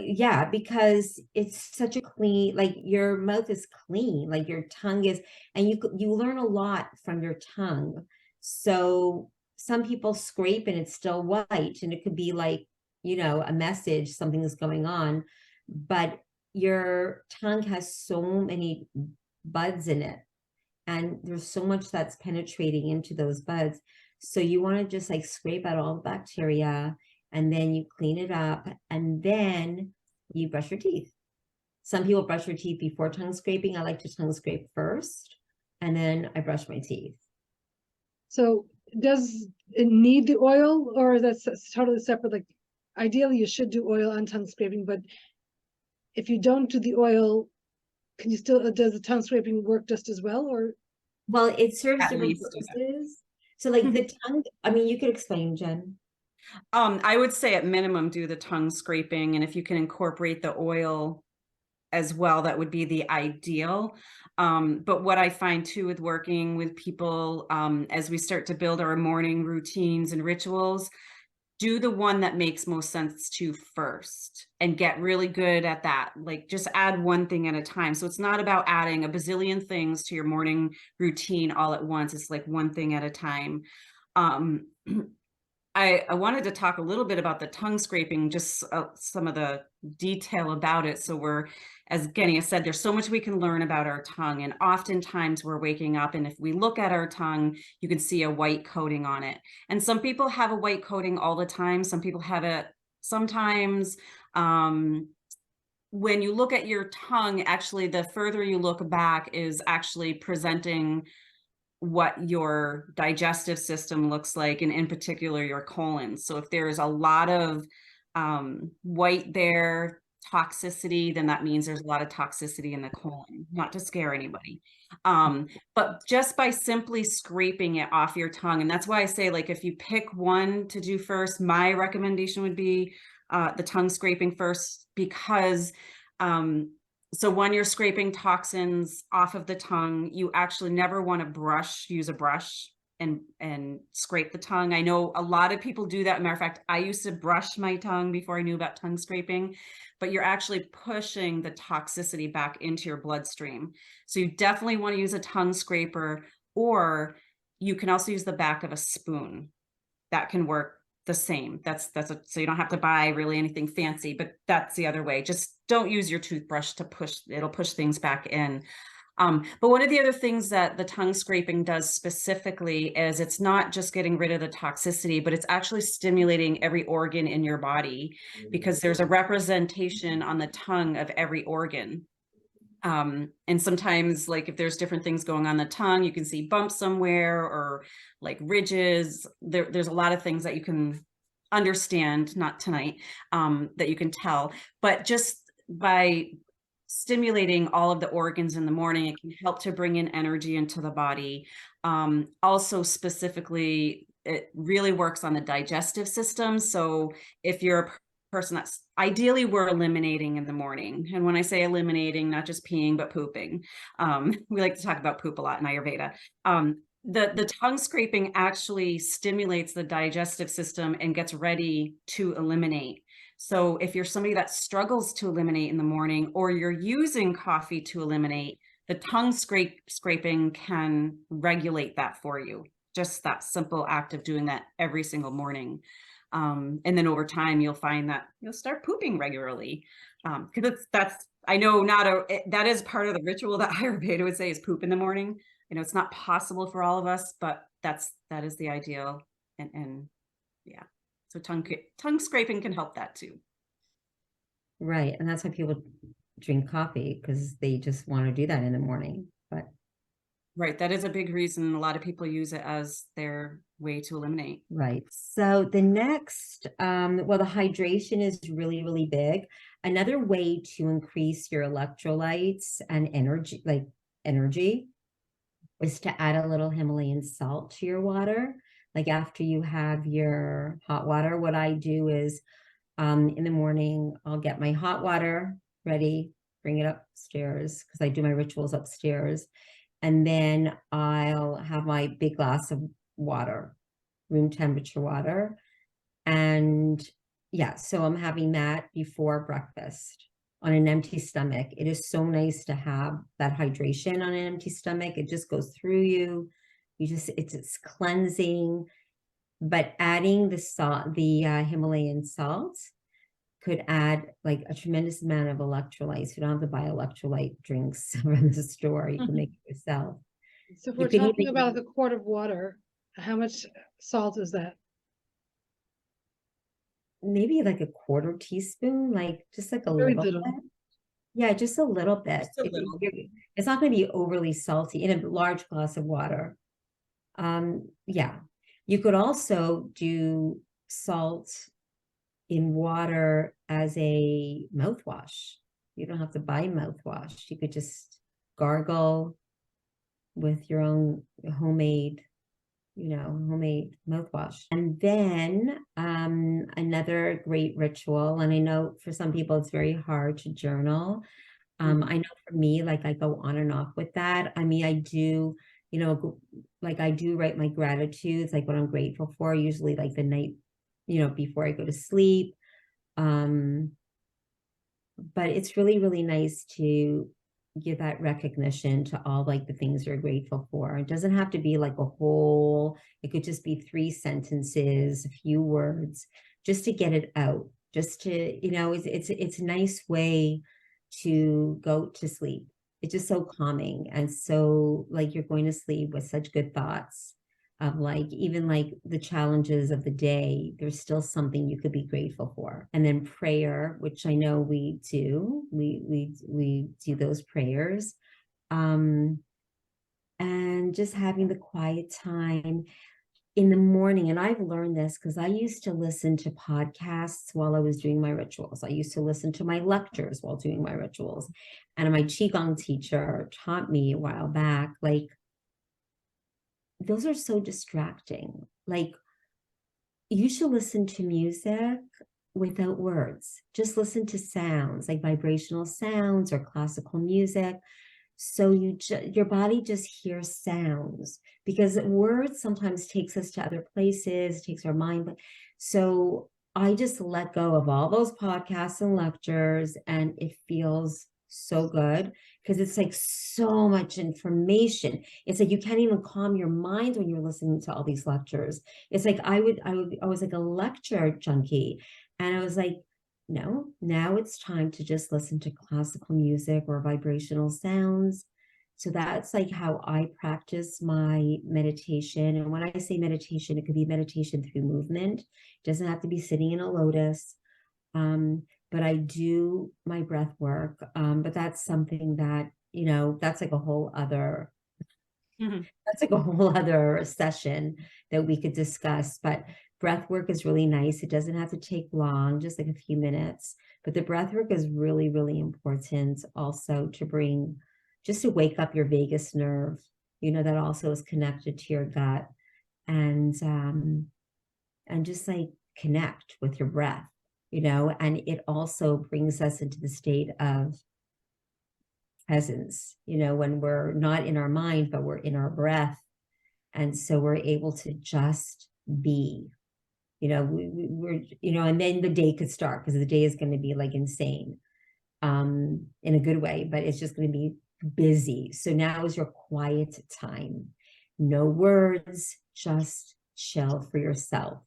S2: yeah, because it's such a clean, like your mouth is clean, like your tongue is, and you learn a lot from your tongue. So some people scrape and it's still white, and it could be like, a message, something is going on, but your tongue has so many buds in it, and there's so much that's penetrating into those buds. So you want to just like scrape out all the bacteria, and then you clean it up, and then you brush your teeth. Some people brush their teeth before tongue scraping. I like to tongue scrape first, and then I brush my teeth.
S1: So does it need the oil, or is that totally separate? Like ideally you should do oil on tongue scraping, but if you don't do the oil, can you still, does the tongue scraping work just as well, or?
S2: Well, it serves
S3: At
S2: different
S3: least do that.
S2: purposes. So like the tongue, I mean, you could explain, Jen.
S3: I would say at minimum do the tongue scraping, and if you can incorporate the oil as well, that would be the ideal. But what I find too with working with people, as we start to build our morning routines and rituals, do the one that makes most sense to first and get really good at that. Like just add one thing at a time. So it's not about adding a bazillion things to your morning routine all at once. It's like one thing at a time. I wanted to talk a little bit about the tongue scraping, just some of the detail about it. So we're, as Genia said, there's so much we can learn about our tongue. And oftentimes we're waking up, and if we look at our tongue, you can see a white coating on it. And some people have a white coating all the time. Some people have it sometimes. When you look at your tongue, actually, the further you look back is actually presenting what your digestive system looks like, and in particular your colon. So if there's a lot of white there, toxicity, then that means there's a lot of toxicity in the colon. Not to scare anybody, but just by simply scraping it off your tongue. And that's why I say, like, if you pick one to do first, my recommendation would be the tongue scraping first, because so when you're scraping toxins off of the tongue, you actually never want to use a brush and scrape the tongue. I know a lot of people do that. Matter of fact, I used to brush my tongue before I knew about tongue scraping, but you're actually pushing the toxicity back into your bloodstream. So you definitely want to use a tongue scraper, or you can also use the back of a spoon. That can work the same. So you don't have to buy really anything fancy, but that's the other way. Just don't use your toothbrush to it'll push things back in. But one of the other things that the tongue scraping does specifically is it's not just getting rid of the toxicity, but it's actually stimulating every organ in your body, because there's a representation on the tongue of every organ. And sometimes, like, if there's different things going on the tongue, you can see bumps somewhere, or like ridges. There's a lot of things that you can understand, not tonight, that you can tell. But just by stimulating all of the organs in the morning, it can help to bring in energy into the body. Also, specifically, it really works on the digestive system. So if you're a person that's ideally, we're eliminating in the morning. And when I say eliminating, not just peeing, but pooping. We like to talk about poop a lot in Ayurveda. The tongue scraping actually stimulates the digestive system and gets ready to eliminate. So if you're somebody that struggles to eliminate in the morning, or you're using coffee to eliminate, the tongue scraping can regulate that for you. Just that simple act of doing that every single morning. And then over time, you'll find that you'll start pooping regularly. Because I know that is part of the ritual that Ayurveda would say is poop in the morning. It's not possible for all of us, but that is the ideal. And yeah, so tongue scraping can help that too.
S2: Right. And that's why people drink coffee, because they just want to do that in the morning. But
S3: right, that is a big reason a lot of people use it as their way to eliminate.
S2: Right. So the next, well, the hydration is really, really big. Another way to increase your electrolytes and energy, is to add a little Himalayan salt to your water. Like after you have your hot water, what I do is in the morning, I'll get my hot water ready, bring it upstairs, because I do my rituals upstairs. And then I'll have my big glass of water, room temperature water. And yeah, so I'm having that before breakfast on an empty stomach. It is so nice to have that hydration on an empty stomach. It just goes through you. It's cleansing. But adding the salt, the Himalayan salt, could add like a tremendous amount of electrolytes. You don't have to buy electrolyte drinks from the store. You can make it yourself.
S1: So if
S2: You
S1: we're
S2: could
S1: talking
S2: even
S1: about like a quart of water, how much salt is that?
S2: maybe like a quarter teaspoon, like just like a
S1: Very
S2: little
S1: little.
S2: bit. Yeah, just a little bit.
S3: Just a little.
S2: It's not going to be overly salty in a large glass of water. Yeah, you could also do salt in water as a mouthwash. You don't have to buy mouthwash. You could just gargle with your own homemade mouthwash. And then another great ritual, and I know for some people it's very hard to journal. I know for me, like I go on and off with that. I mean, I do, like I do write my gratitudes, like what I'm grateful for, usually like the night, before I go to sleep. But it's really, really nice to give that recognition to all like the things you're grateful for. It doesn't have to be like it could just be 3 sentences, a few words, just to get it out, just to, it's a nice way to go to sleep. It's just so calming. And so like you're going to sleep with such good thoughts of like, even like the challenges of the day, there's still something you could be grateful for. And then prayer, which I know we do, we do those prayers. And just having the quiet time in the morning. And I've learned this because I used to listen to podcasts while I was doing my rituals. I used to listen to my lectures while doing my rituals. And my Qigong teacher taught me a while back, like, those are so distracting. Like, you should listen to music without words. Just listen to sounds, like vibrational sounds or classical music. So your body just hears sounds, because words sometimes takes us to other places, takes our mind. So I just let go of all those podcasts and lectures, and it feels so good because it's like so much information. It's like you can't even calm your mind when you're listening to all these lectures. It's like I was like a lecture junkie, and I was like, no, now it's time to just listen to classical music or vibrational sounds. So that's like how I practice my meditation. And when I say meditation, it could be meditation through movement. It doesn't have to be sitting in a lotus. But I do my breath work. But that's something that, that's like a whole other that's like a whole other session that we could discuss. But breath work is really nice. It doesn't have to take long, just like a few minutes. But the breath work is really, really important also just to wake up your vagus nerve, that also is connected to your gut, and just like connect with your breath, and it also brings us into the state of presence, when we're not in our mind, but we're in our breath. And so we're able to just be, we're, and then the day could start, because the day is going to be like insane, in a good way, but it's just going to be busy. So now is your quiet time. No words, just chill for yourself.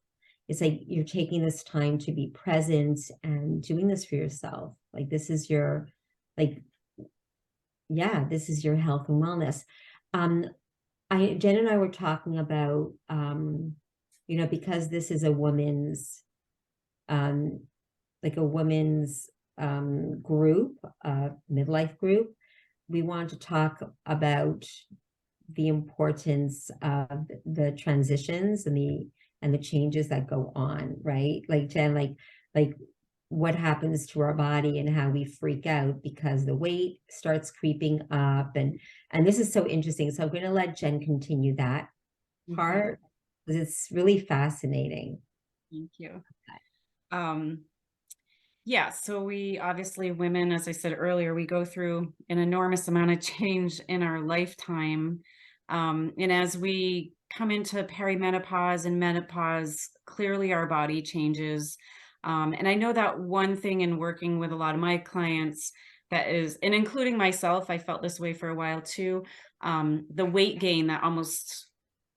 S2: It's like you're taking this time to be present and doing this for yourself. Like this is your, this is your health and wellness. Jen and I were talking about, because this is a woman's, group, midlife group, we want to talk about the importance of the transitions and the changes that go on, right? Like Jen, like what happens to our body and how we freak out because the weight starts creeping up, and this is so interesting. So I'm going to let Jen continue that part, because it's really fascinating.
S3: Thank you. Yeah, so we obviously, women, as I said earlier, we go through an enormous amount of change in our lifetime. And as we come into perimenopause and menopause, clearly our body changes. And I know that one thing in working with a lot of my clients that is, and including myself, I felt this way for a while too, the weight gain that almost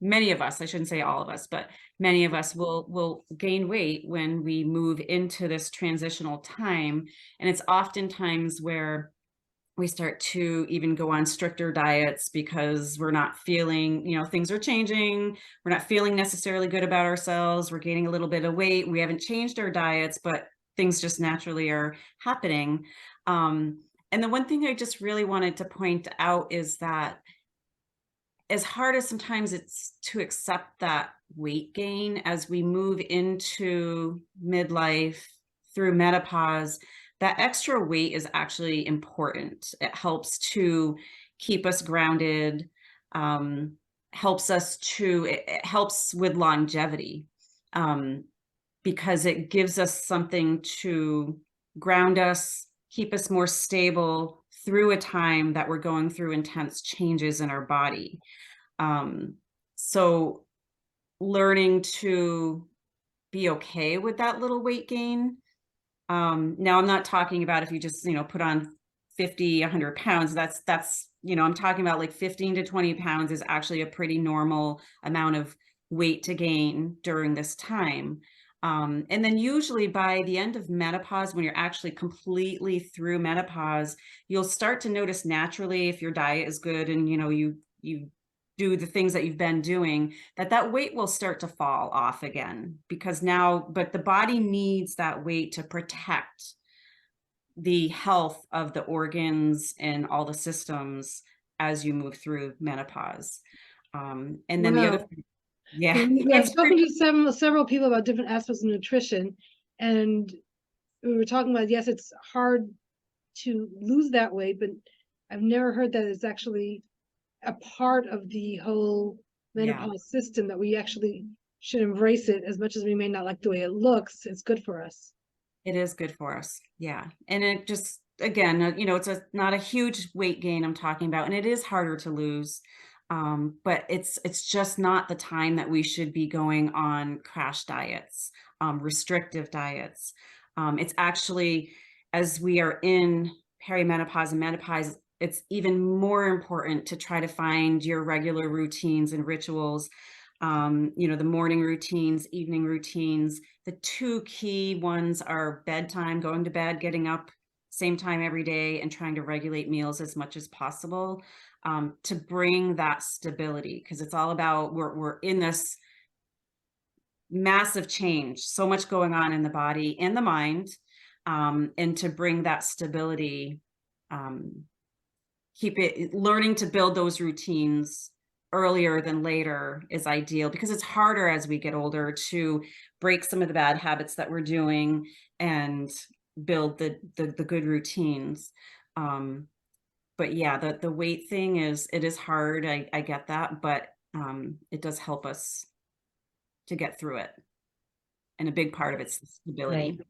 S3: many of us, I shouldn't say all of us, but many of us will gain weight when we move into this transitional time. And it's oftentimes where we start to even go on stricter diets because we're not feeling, things are changing. We're not feeling necessarily good about ourselves. We're gaining a little bit of weight. We haven't changed our diets, but things just naturally are happening. And the one thing I just really wanted to point out is that as hard as sometimes it's to accept that weight gain as we move into midlife through menopause, that extra weight is actually important. It helps to keep us grounded, it helps with longevity, because it gives us something to ground us, keep us more stable through a time that we're going through intense changes in our body. So learning to be okay with that little weight gain. Now I'm not talking about if you just, put on 50, 100 pounds, that's, I'm talking about like 15 to 20 pounds is actually a pretty normal amount of weight to gain during this time. And then usually by the end of menopause, when you're actually completely through menopause, you'll start to notice naturally if your diet is good and, you do the things that you've been doing, that weight will start to fall off again, because but the body needs that weight to protect the health of the organs and all the systems as you move through menopause. And then the other thing,
S1: I've spoken to several people about different aspects of nutrition, and we were talking about, yes, it's hard to lose that weight, but I've never heard that it's actually a part of the whole menopause system, that we actually should embrace it. As much as we may not like the way it looks, it's good for us.
S3: It is good for us. Yeah. And it just, again, it's not a huge weight gain I'm talking about, and it is harder to lose. But it's just not the time that we should be going on crash diets, restrictive diets. It's actually, as we are in perimenopause and menopause, it's even more important to try to find your regular routines and rituals, the morning routines, evening routines. The two key ones are bedtime, going to bed, getting up same time every day, and trying to regulate meals as much as possible, to bring that stability, because it's all about, we're in this massive change, so much going on in the body and the mind, and to bring that stability, learning to build those routines earlier than later is ideal, because it's harder as we get older to break some of the bad habits that we're doing and build the good routines. But yeah, the weight thing it is hard. I get that, but it does help us to get through it. And a big part of it's stability.
S2: Right.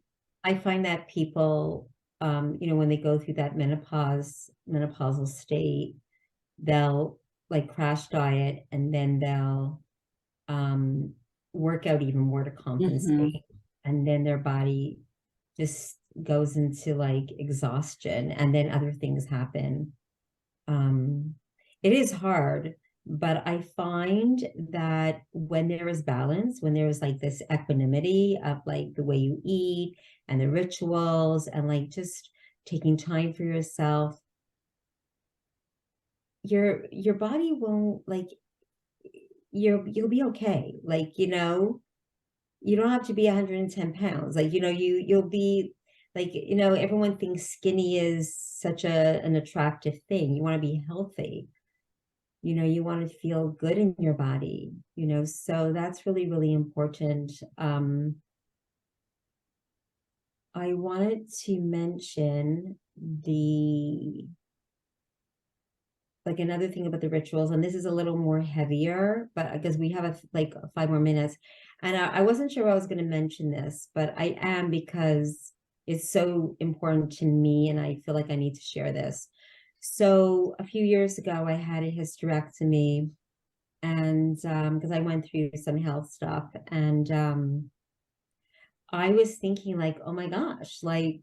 S2: I find that people, when they go through that menopausal state, they'll like crash diet, and then they'll work out even more to compensate. And then their body just goes into like exhaustion, and then other things happen. It is hard, but I find that when there is balance, when there is like this equanimity of like the way you eat and the rituals and like just taking time for yourself, your body won't like, you'll be okay. Like, you don't have to be 110 pounds. Like, you'll be like, everyone thinks skinny is such an attractive thing. You want to be healthy. You want to feel good in your body, so that's really, really important. I wanted to mention another thing about the rituals, and this is a little more heavier, but because we have 5 more minutes, and I wasn't sure I was going to mention this, but I am, because it's so important to me and I feel like I need to share this. So a few years ago, I had a hysterectomy, And because I went through some health stuff, and I was thinking like, oh my gosh, like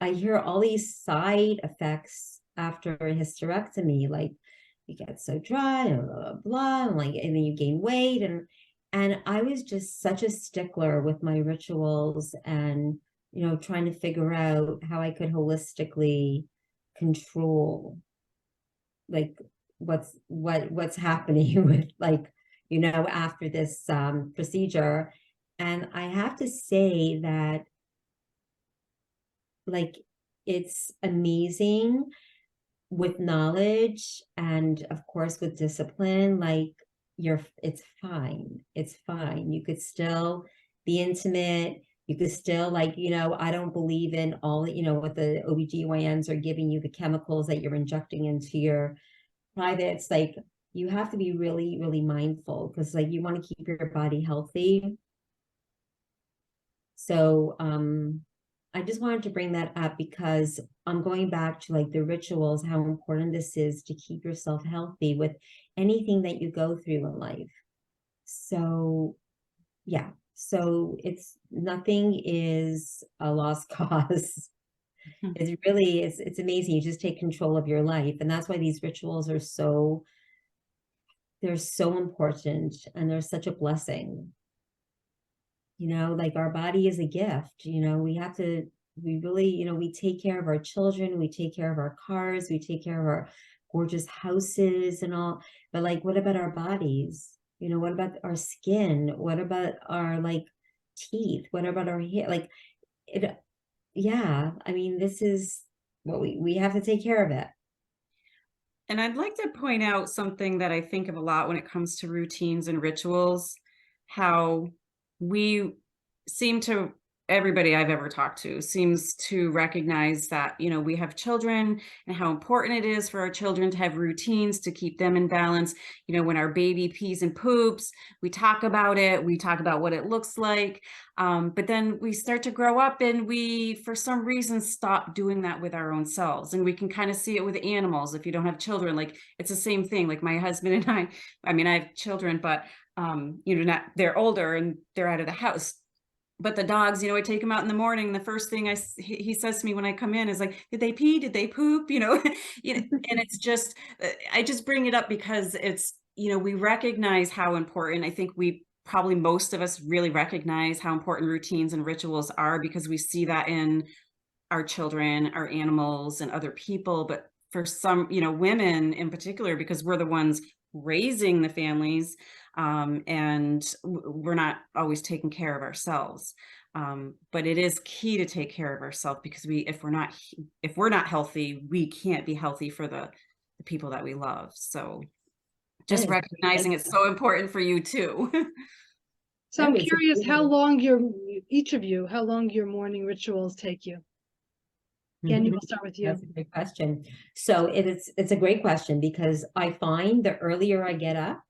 S2: I hear all these side effects after a hysterectomy, like you get so dry and blah, blah, blah, and like, and then you gain weight. And I was just such a stickler with my rituals and, you know, trying to figure out how I could holistically control like what's happening with like, you know, after this procedure. And I have to say that like it's amazing with knowledge and of course with discipline, like it's fine. You could still be intimate. You could still like, you know, I don't believe in all, you know, what the OBGYNs are giving you, the chemicals that you're injecting into your privates. Like you have to be really, really mindful because like you want to keep your body healthy. So I just wanted to bring that up because I'm going back to like the rituals, how important this is to keep yourself healthy with anything that you go through in life. So yeah, so it's nothing is a lost cause. It's really, it's amazing. You just take control of your life. And that's why these rituals are so, they're so important and they're such a blessing. You know, like our body is a gift, you know, we really, you know, we take care of our children, we take care of our cars, we take care of our gorgeous houses and all, but like, what about our bodies? You know, what about our skin? What about our like teeth? What about our hair? Like it, yeah, I mean, this is what we have to take care of it.
S3: And I'd like to point out something that I think of a lot when it comes to routines and rituals, how we seem to, everybody I've ever talked to seems to recognize that, you know, we have children and how important it is for our children to have routines to keep them in balance. You know, when our baby pees and poops, we talk about it, we talk about what it looks like. But then we start to grow up and we, for some reason, stop doing that with our own selves. And we can kind of see it with animals. If you don't have children, like it's the same thing. Like my husband and I mean, I have children, but you know, not, they're older and they're out of the house. But the dogs, you know, I take them out in the morning. The first thing he says to me when I come in is like, did they pee? Did they poop? You know, you know, and it's just, I just bring it up because it's, you know, we recognize how important, I think we probably most of us really recognize how important routines and rituals are because we see that in our children, our animals, and other people. But for some, you know, women in particular, because we're the ones raising the families, and we're not always taking care of ourselves. But it is key to take care of ourselves because if we're not healthy, we can't be healthy for the people that we love. So just recognizing it's so important for you too.
S1: So I'm curious how long how long your morning rituals take you? Genia, we'll start with you.
S2: That's a great question. So it's a great question because I find the earlier I get up,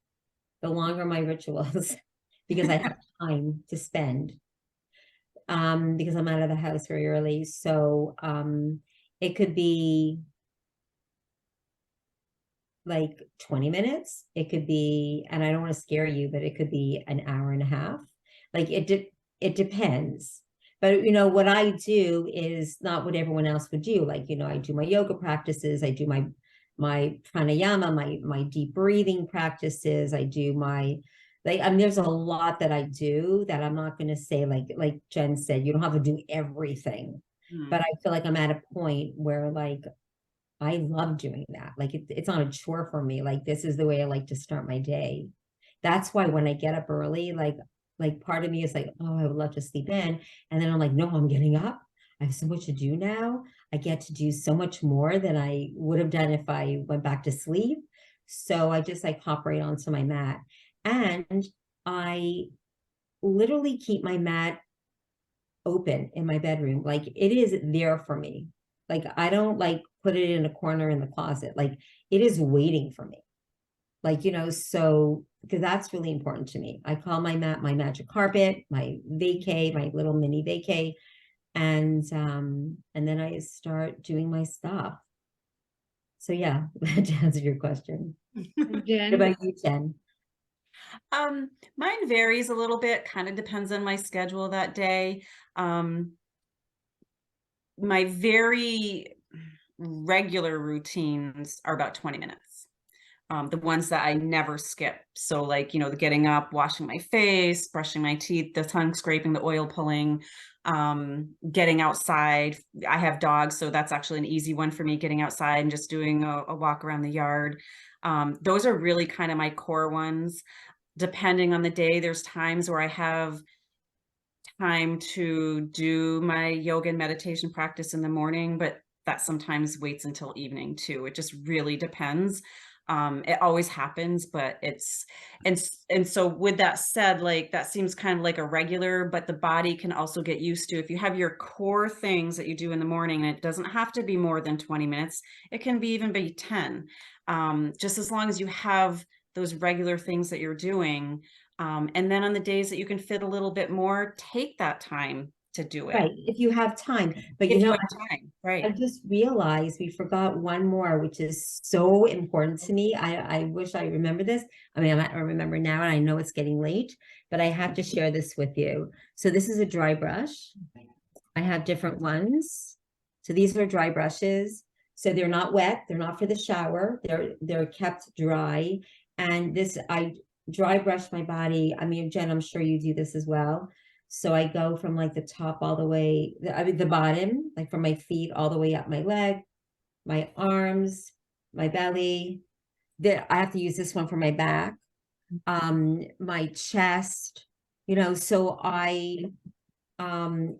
S2: the longer my rituals because I have time to spend because I'm out of the house very early. So it could be like 20 minutes. It could be, and I don't want to scare you, but it could be an hour and a half. Like it depends. But, you know, what I do is not what everyone else would do. Like, you know, I do my yoga practices. I do my pranayama, my deep breathing practices. I do like, I mean, there's a lot that I do that I'm not going to say, like Jen said, you don't have to do everything. But I feel like I'm at a point where like, I love doing that. Like it's not a chore for me. Like this is the way I like to start my day. That's why when I get up early, like part of me is like, oh, I would love to sleep in. And then I'm like, no, I'm getting up. I have so much to do now. I get to do so much more than I would have done if I went back to sleep. So I just like hop right onto my mat. And I literally keep my mat open in my bedroom. Like it is there for me. Like I don't like put it in a corner in the closet. Like it is waiting for me. Like, you know, so because that's really important to me. I call my mat my magic carpet, my vacay, my little mini vacay. And then I start doing my stuff. So yeah, to answer your question.
S1: Jen?
S2: What about you, Jen?
S3: Mine varies a little bit, kind of depends on my schedule that day. My very regular routines are about 20 minutes. The ones that I never skip. So like, the getting up, washing my face, brushing my teeth, the tongue scraping, the oil pulling, getting outside. I have dogs, so that's actually an easy one for me, getting outside and just doing a walk around the yard. Those are really kind of my core ones. Depending on the day, there's times where I have time to do my yoga and meditation practice in the morning, but that sometimes waits until evening too. It just really depends. It always happens, but and so with that said, like that seems kind of like a regular, but the body can also get used to, if you have your core things that you do in the morning, and it doesn't have to be more than 20 minutes, it can be even be 10. Just as long as you have those regular things that you're doing. And then on the days that you can fit a little bit more, take that time to do it.
S2: Right, if you have time. But
S3: If you have time,
S2: I
S3: right.
S2: just realized we forgot one more, which is so important to me. I wish I remember this. I mean, I remember now, and I know it's getting late, but I have to share this with you. So this is a dry brush. I have different ones. So these are dry brushes. So they're not wet. They're not for the shower. They're kept dry. And this, I dry brush my body. I mean, Jen, I'm sure you do this as well. So I go from like the top all the way, I mean, the bottom, like from my feet all the way up my leg, my arms, my belly. I have to use this one for my back, my chest, so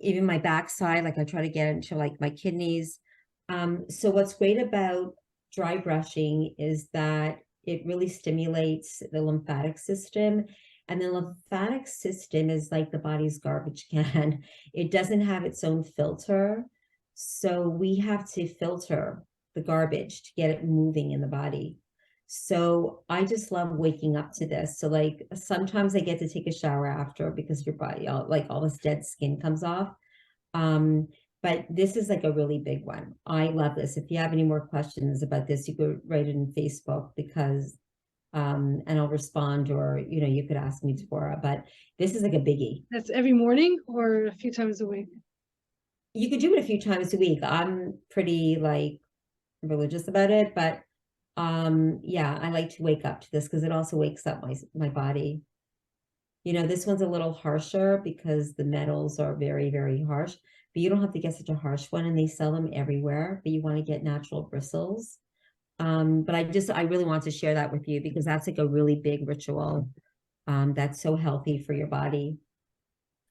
S2: even my backside, like I try to get into like my kidneys. So what's great about dry brushing is that it really stimulates the lymphatic system. And the lymphatic system is like the body's garbage can. It doesn't have its own filter. So we have to filter the garbage to get it moving in the body. So I just love waking up to this. So like sometimes I get to take a shower after because your body, like all this dead skin comes off. But this is like a really big one. I love this. If you have any more questions about this, you could write it in Facebook because and I'll respond, or you could ask me, Devora, but this is like a biggie.
S1: That's every morning or a few times a week?
S2: You could do it a few times a week. I'm pretty like religious about it, but yeah, I like to wake up to this because it also wakes up my body. This one's a little harsher because the metals are very, very harsh, but you don't have to get such a harsh one, and they sell them everywhere, but you want to get natural bristles. But I really want to share that with you because that's like a really big ritual that's so healthy for your body.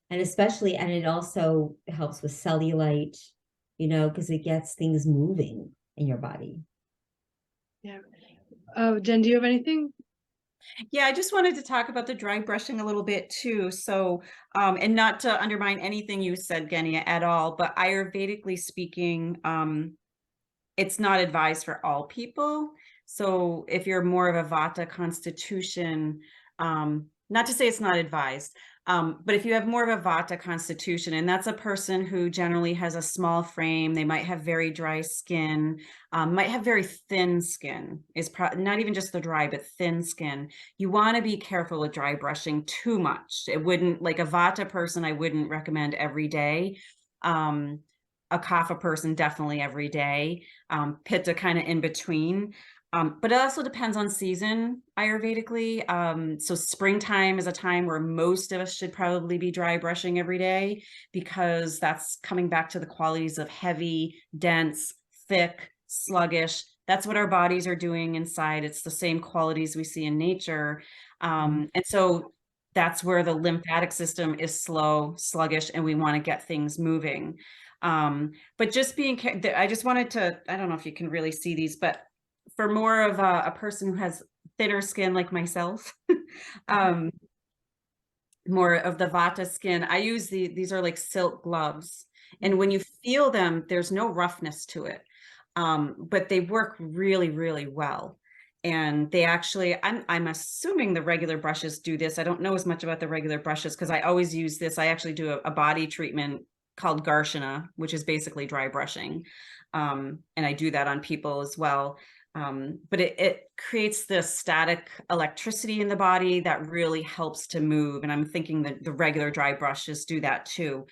S2: And it also helps with cellulite, because it gets things moving in your body.
S1: Yeah. Jen, do you have anything?
S3: Yeah, I just wanted to talk about the dry brushing a little bit too. So, and not to undermine anything you said, Genia, at all, but Ayurvedically speaking, it's not advised for all people. So if you're more of a Vata constitution, not to say it's not advised, but if you have more of a Vata constitution, and that's a person who generally has a small frame, they might have very dry skin, might have very thin skin, is not even just the dry, but thin skin. You want to be careful with dry brushing too much. It wouldn't, like a Vata person, I wouldn't recommend every day. A Kapha person, definitely every day. Pitta kind of in between. But it also depends on season, Ayurvedically. So springtime is a time where most of us should probably be dry brushing every day because that's coming back to the qualities of heavy, dense, thick, sluggish. That's what our bodies are doing inside. It's the same qualities we see in nature. And so that's where the lymphatic system is slow, sluggish, and we want to get things moving. But just I just wanted to, I don't know if you can really see these, but for more of a person who has thinner skin like myself, more of the Vata skin, I use these are like silk gloves. And when you feel them, there's no roughness to it. But they work really, really well. And they actually, I'm assuming the regular brushes do this. I don't know as much about the regular brushes because I always use this. I actually do a body treatment called Genia, which is basically dry brushing. And I do that on people as well. But it creates this static electricity in the body that really helps to move. And I'm thinking that the regular dry brushes do that too.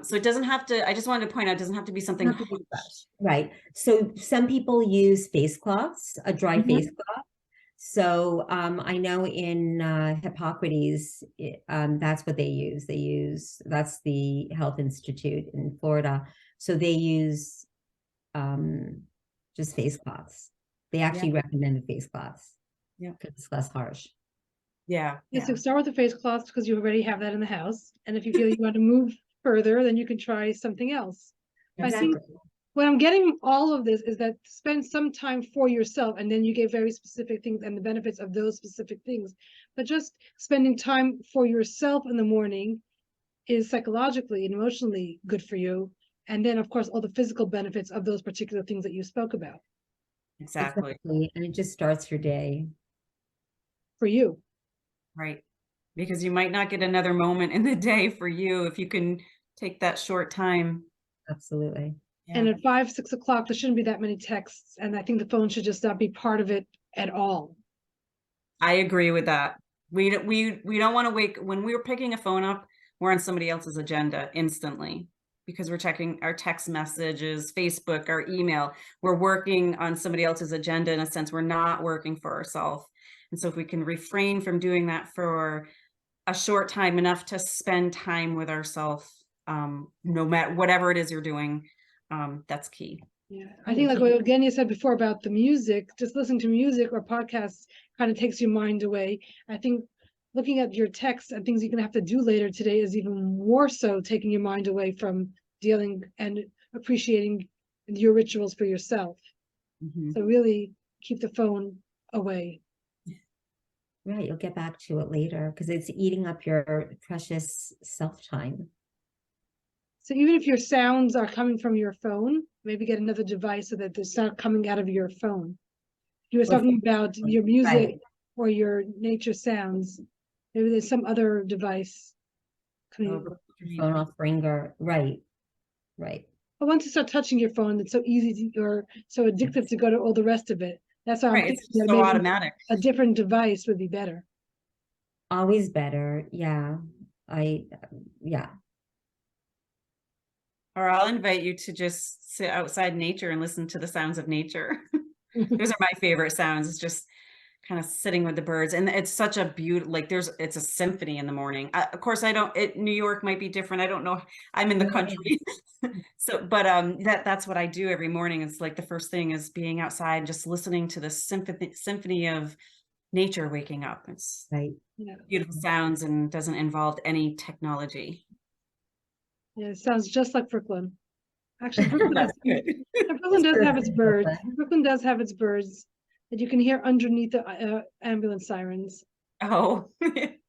S3: So it doesn't have to, I just wanted to point out, it doesn't have to be something
S2: Not to be brushed. Right. So some people use face cloths, a dry face cloth. So I know in Hippocrates, that's what they use. That's the Health Institute in Florida. So they use just face cloths. They actually recommend the face cloths.
S3: Yeah.
S2: Because it's less harsh.
S3: Yeah.
S1: So start with the face cloths because you already have that in the house. And if you feel you want to move further, then you can try something else.
S2: Exactly.
S1: I think what I'm getting all of this is that spend some time for yourself, and then you get very specific things and the benefits of those specific things. But just spending time for yourself in the morning is psychologically and emotionally good for you. And then, of course, all the physical benefits of those particular things that you spoke about.
S3: Exactly.
S2: And it just starts your day.
S1: For you.
S3: Right. Because you might not get another moment in the day for you if you can take that short time.
S2: Absolutely.
S3: Yeah.
S1: And at 5, 6 o'clock, there shouldn't be that many texts. And I think the phone should just not be part of it at all.
S3: I agree with that. We don't want to wake, when we're picking a phone up, we're on somebody else's agenda instantly because we're checking our text messages, Facebook, our email. We're working on somebody else's agenda in a sense. We're not working for ourselves. And so if we can refrain from doing that for a short time, enough to spend time with ourselves, no matter whatever it is you're doing, that's key.
S1: Yeah, I think like what Genia said before about the music, just listening to music or podcasts kind of takes your mind away. I think looking at your text and things you're going to have to do later today is even more so taking your mind away from dealing and appreciating your rituals for yourself. So really keep the phone away.
S2: Right, you'll get back to it later because it's eating up your precious self-time.
S1: So even if your sounds are coming from your phone, maybe get another device so that it's not coming out of your phone. You were talking about your music or your nature sounds. Maybe there's some other device.
S2: Phone off ringer. Right. But
S1: once you start touching your phone, it's so easy to, or so addictive to go to all the rest of it. That's how I'm thinking
S3: it's so automatic.
S1: A different device would be better.
S2: Always better. Yeah.
S3: Or I'll invite you to just sit outside nature and listen to the sounds of nature. Those are my favorite sounds. It's just kind of sitting with the birds. And it's such a beautiful, like it's a symphony in the morning. Of course, New York might be different. I don't know. I'm in the country. So, but that's what I do every morning. It's like the first thing is being outside, just listening to the symphony of nature waking up. It's beautiful sounds and doesn't involve any technology.
S1: Yeah, it sounds just like Brooklyn. Actually, Brooklyn does have its birds. Brooklyn does have its birds that you can hear underneath the ambulance sirens.
S3: Oh,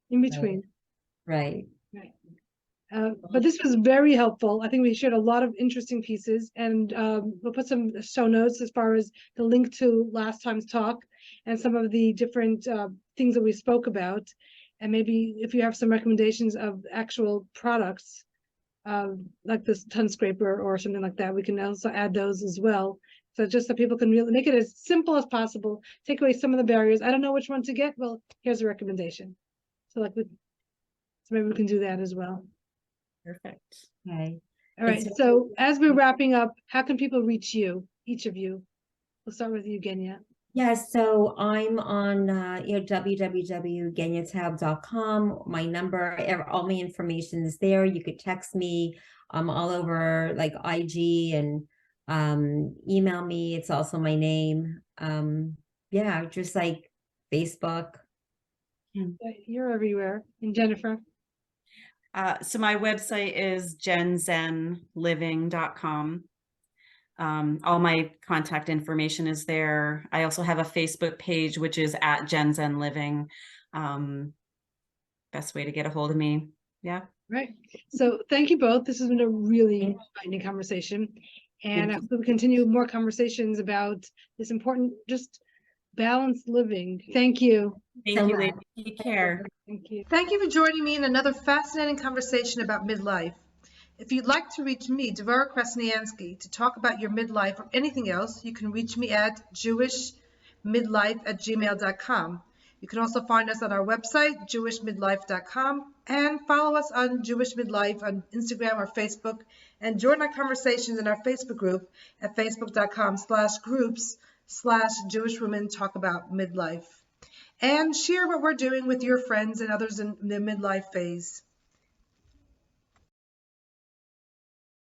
S1: in between.
S2: Right.
S1: But this was very helpful. I think we shared a lot of interesting pieces, and we'll put some show notes as far as the link to last time's talk and some of the different things that we spoke about. And maybe if you have some recommendations of actual products, like this tongue scraper or something like that, we can also add those as well. So just so people can really make it as simple as possible, take away some of the barriers. I don't know which one to get. Well, here's a recommendation. So maybe we can do that as well.
S3: Perfect.
S2: Okay.
S1: All right. So as we're wrapping up, how can people reach you, each of you? We'll start with you, Genia.
S2: Yeah, so I'm on www.geniataub.com. My number, all my information is there. You could text me. I'm all over like IG and email me. It's also my name. Yeah, just like Facebook.
S1: You're everywhere. And Jennifer?
S3: So my website is genzenliving.com. All my contact information is there. I also have a Facebook page, which is @genzenliving. Best way to get a hold of me. Yeah.
S1: Right. So thank you both. This has been a really enlightening conversation. And I hope we continue more conversations about this important, just balanced living. Thank you.
S3: Thank you, ladies. Take care.
S1: Thank you.
S4: Thank you for joining me in another fascinating conversation about midlife. If you'd like to reach me, Devora Krasnianski, to talk about your midlife or anything else, you can reach me at jewishmidlife
S1: jewishmidlife@gmail.com. You can also find us on our website, jewishmidlife.com, and follow us on Jewish Midlife on Instagram or Facebook, and join our conversations in our Facebook group at facebook.com/groups/Jewish Women Talk About Midlife. And share what we're doing with your friends and others in the midlife phase.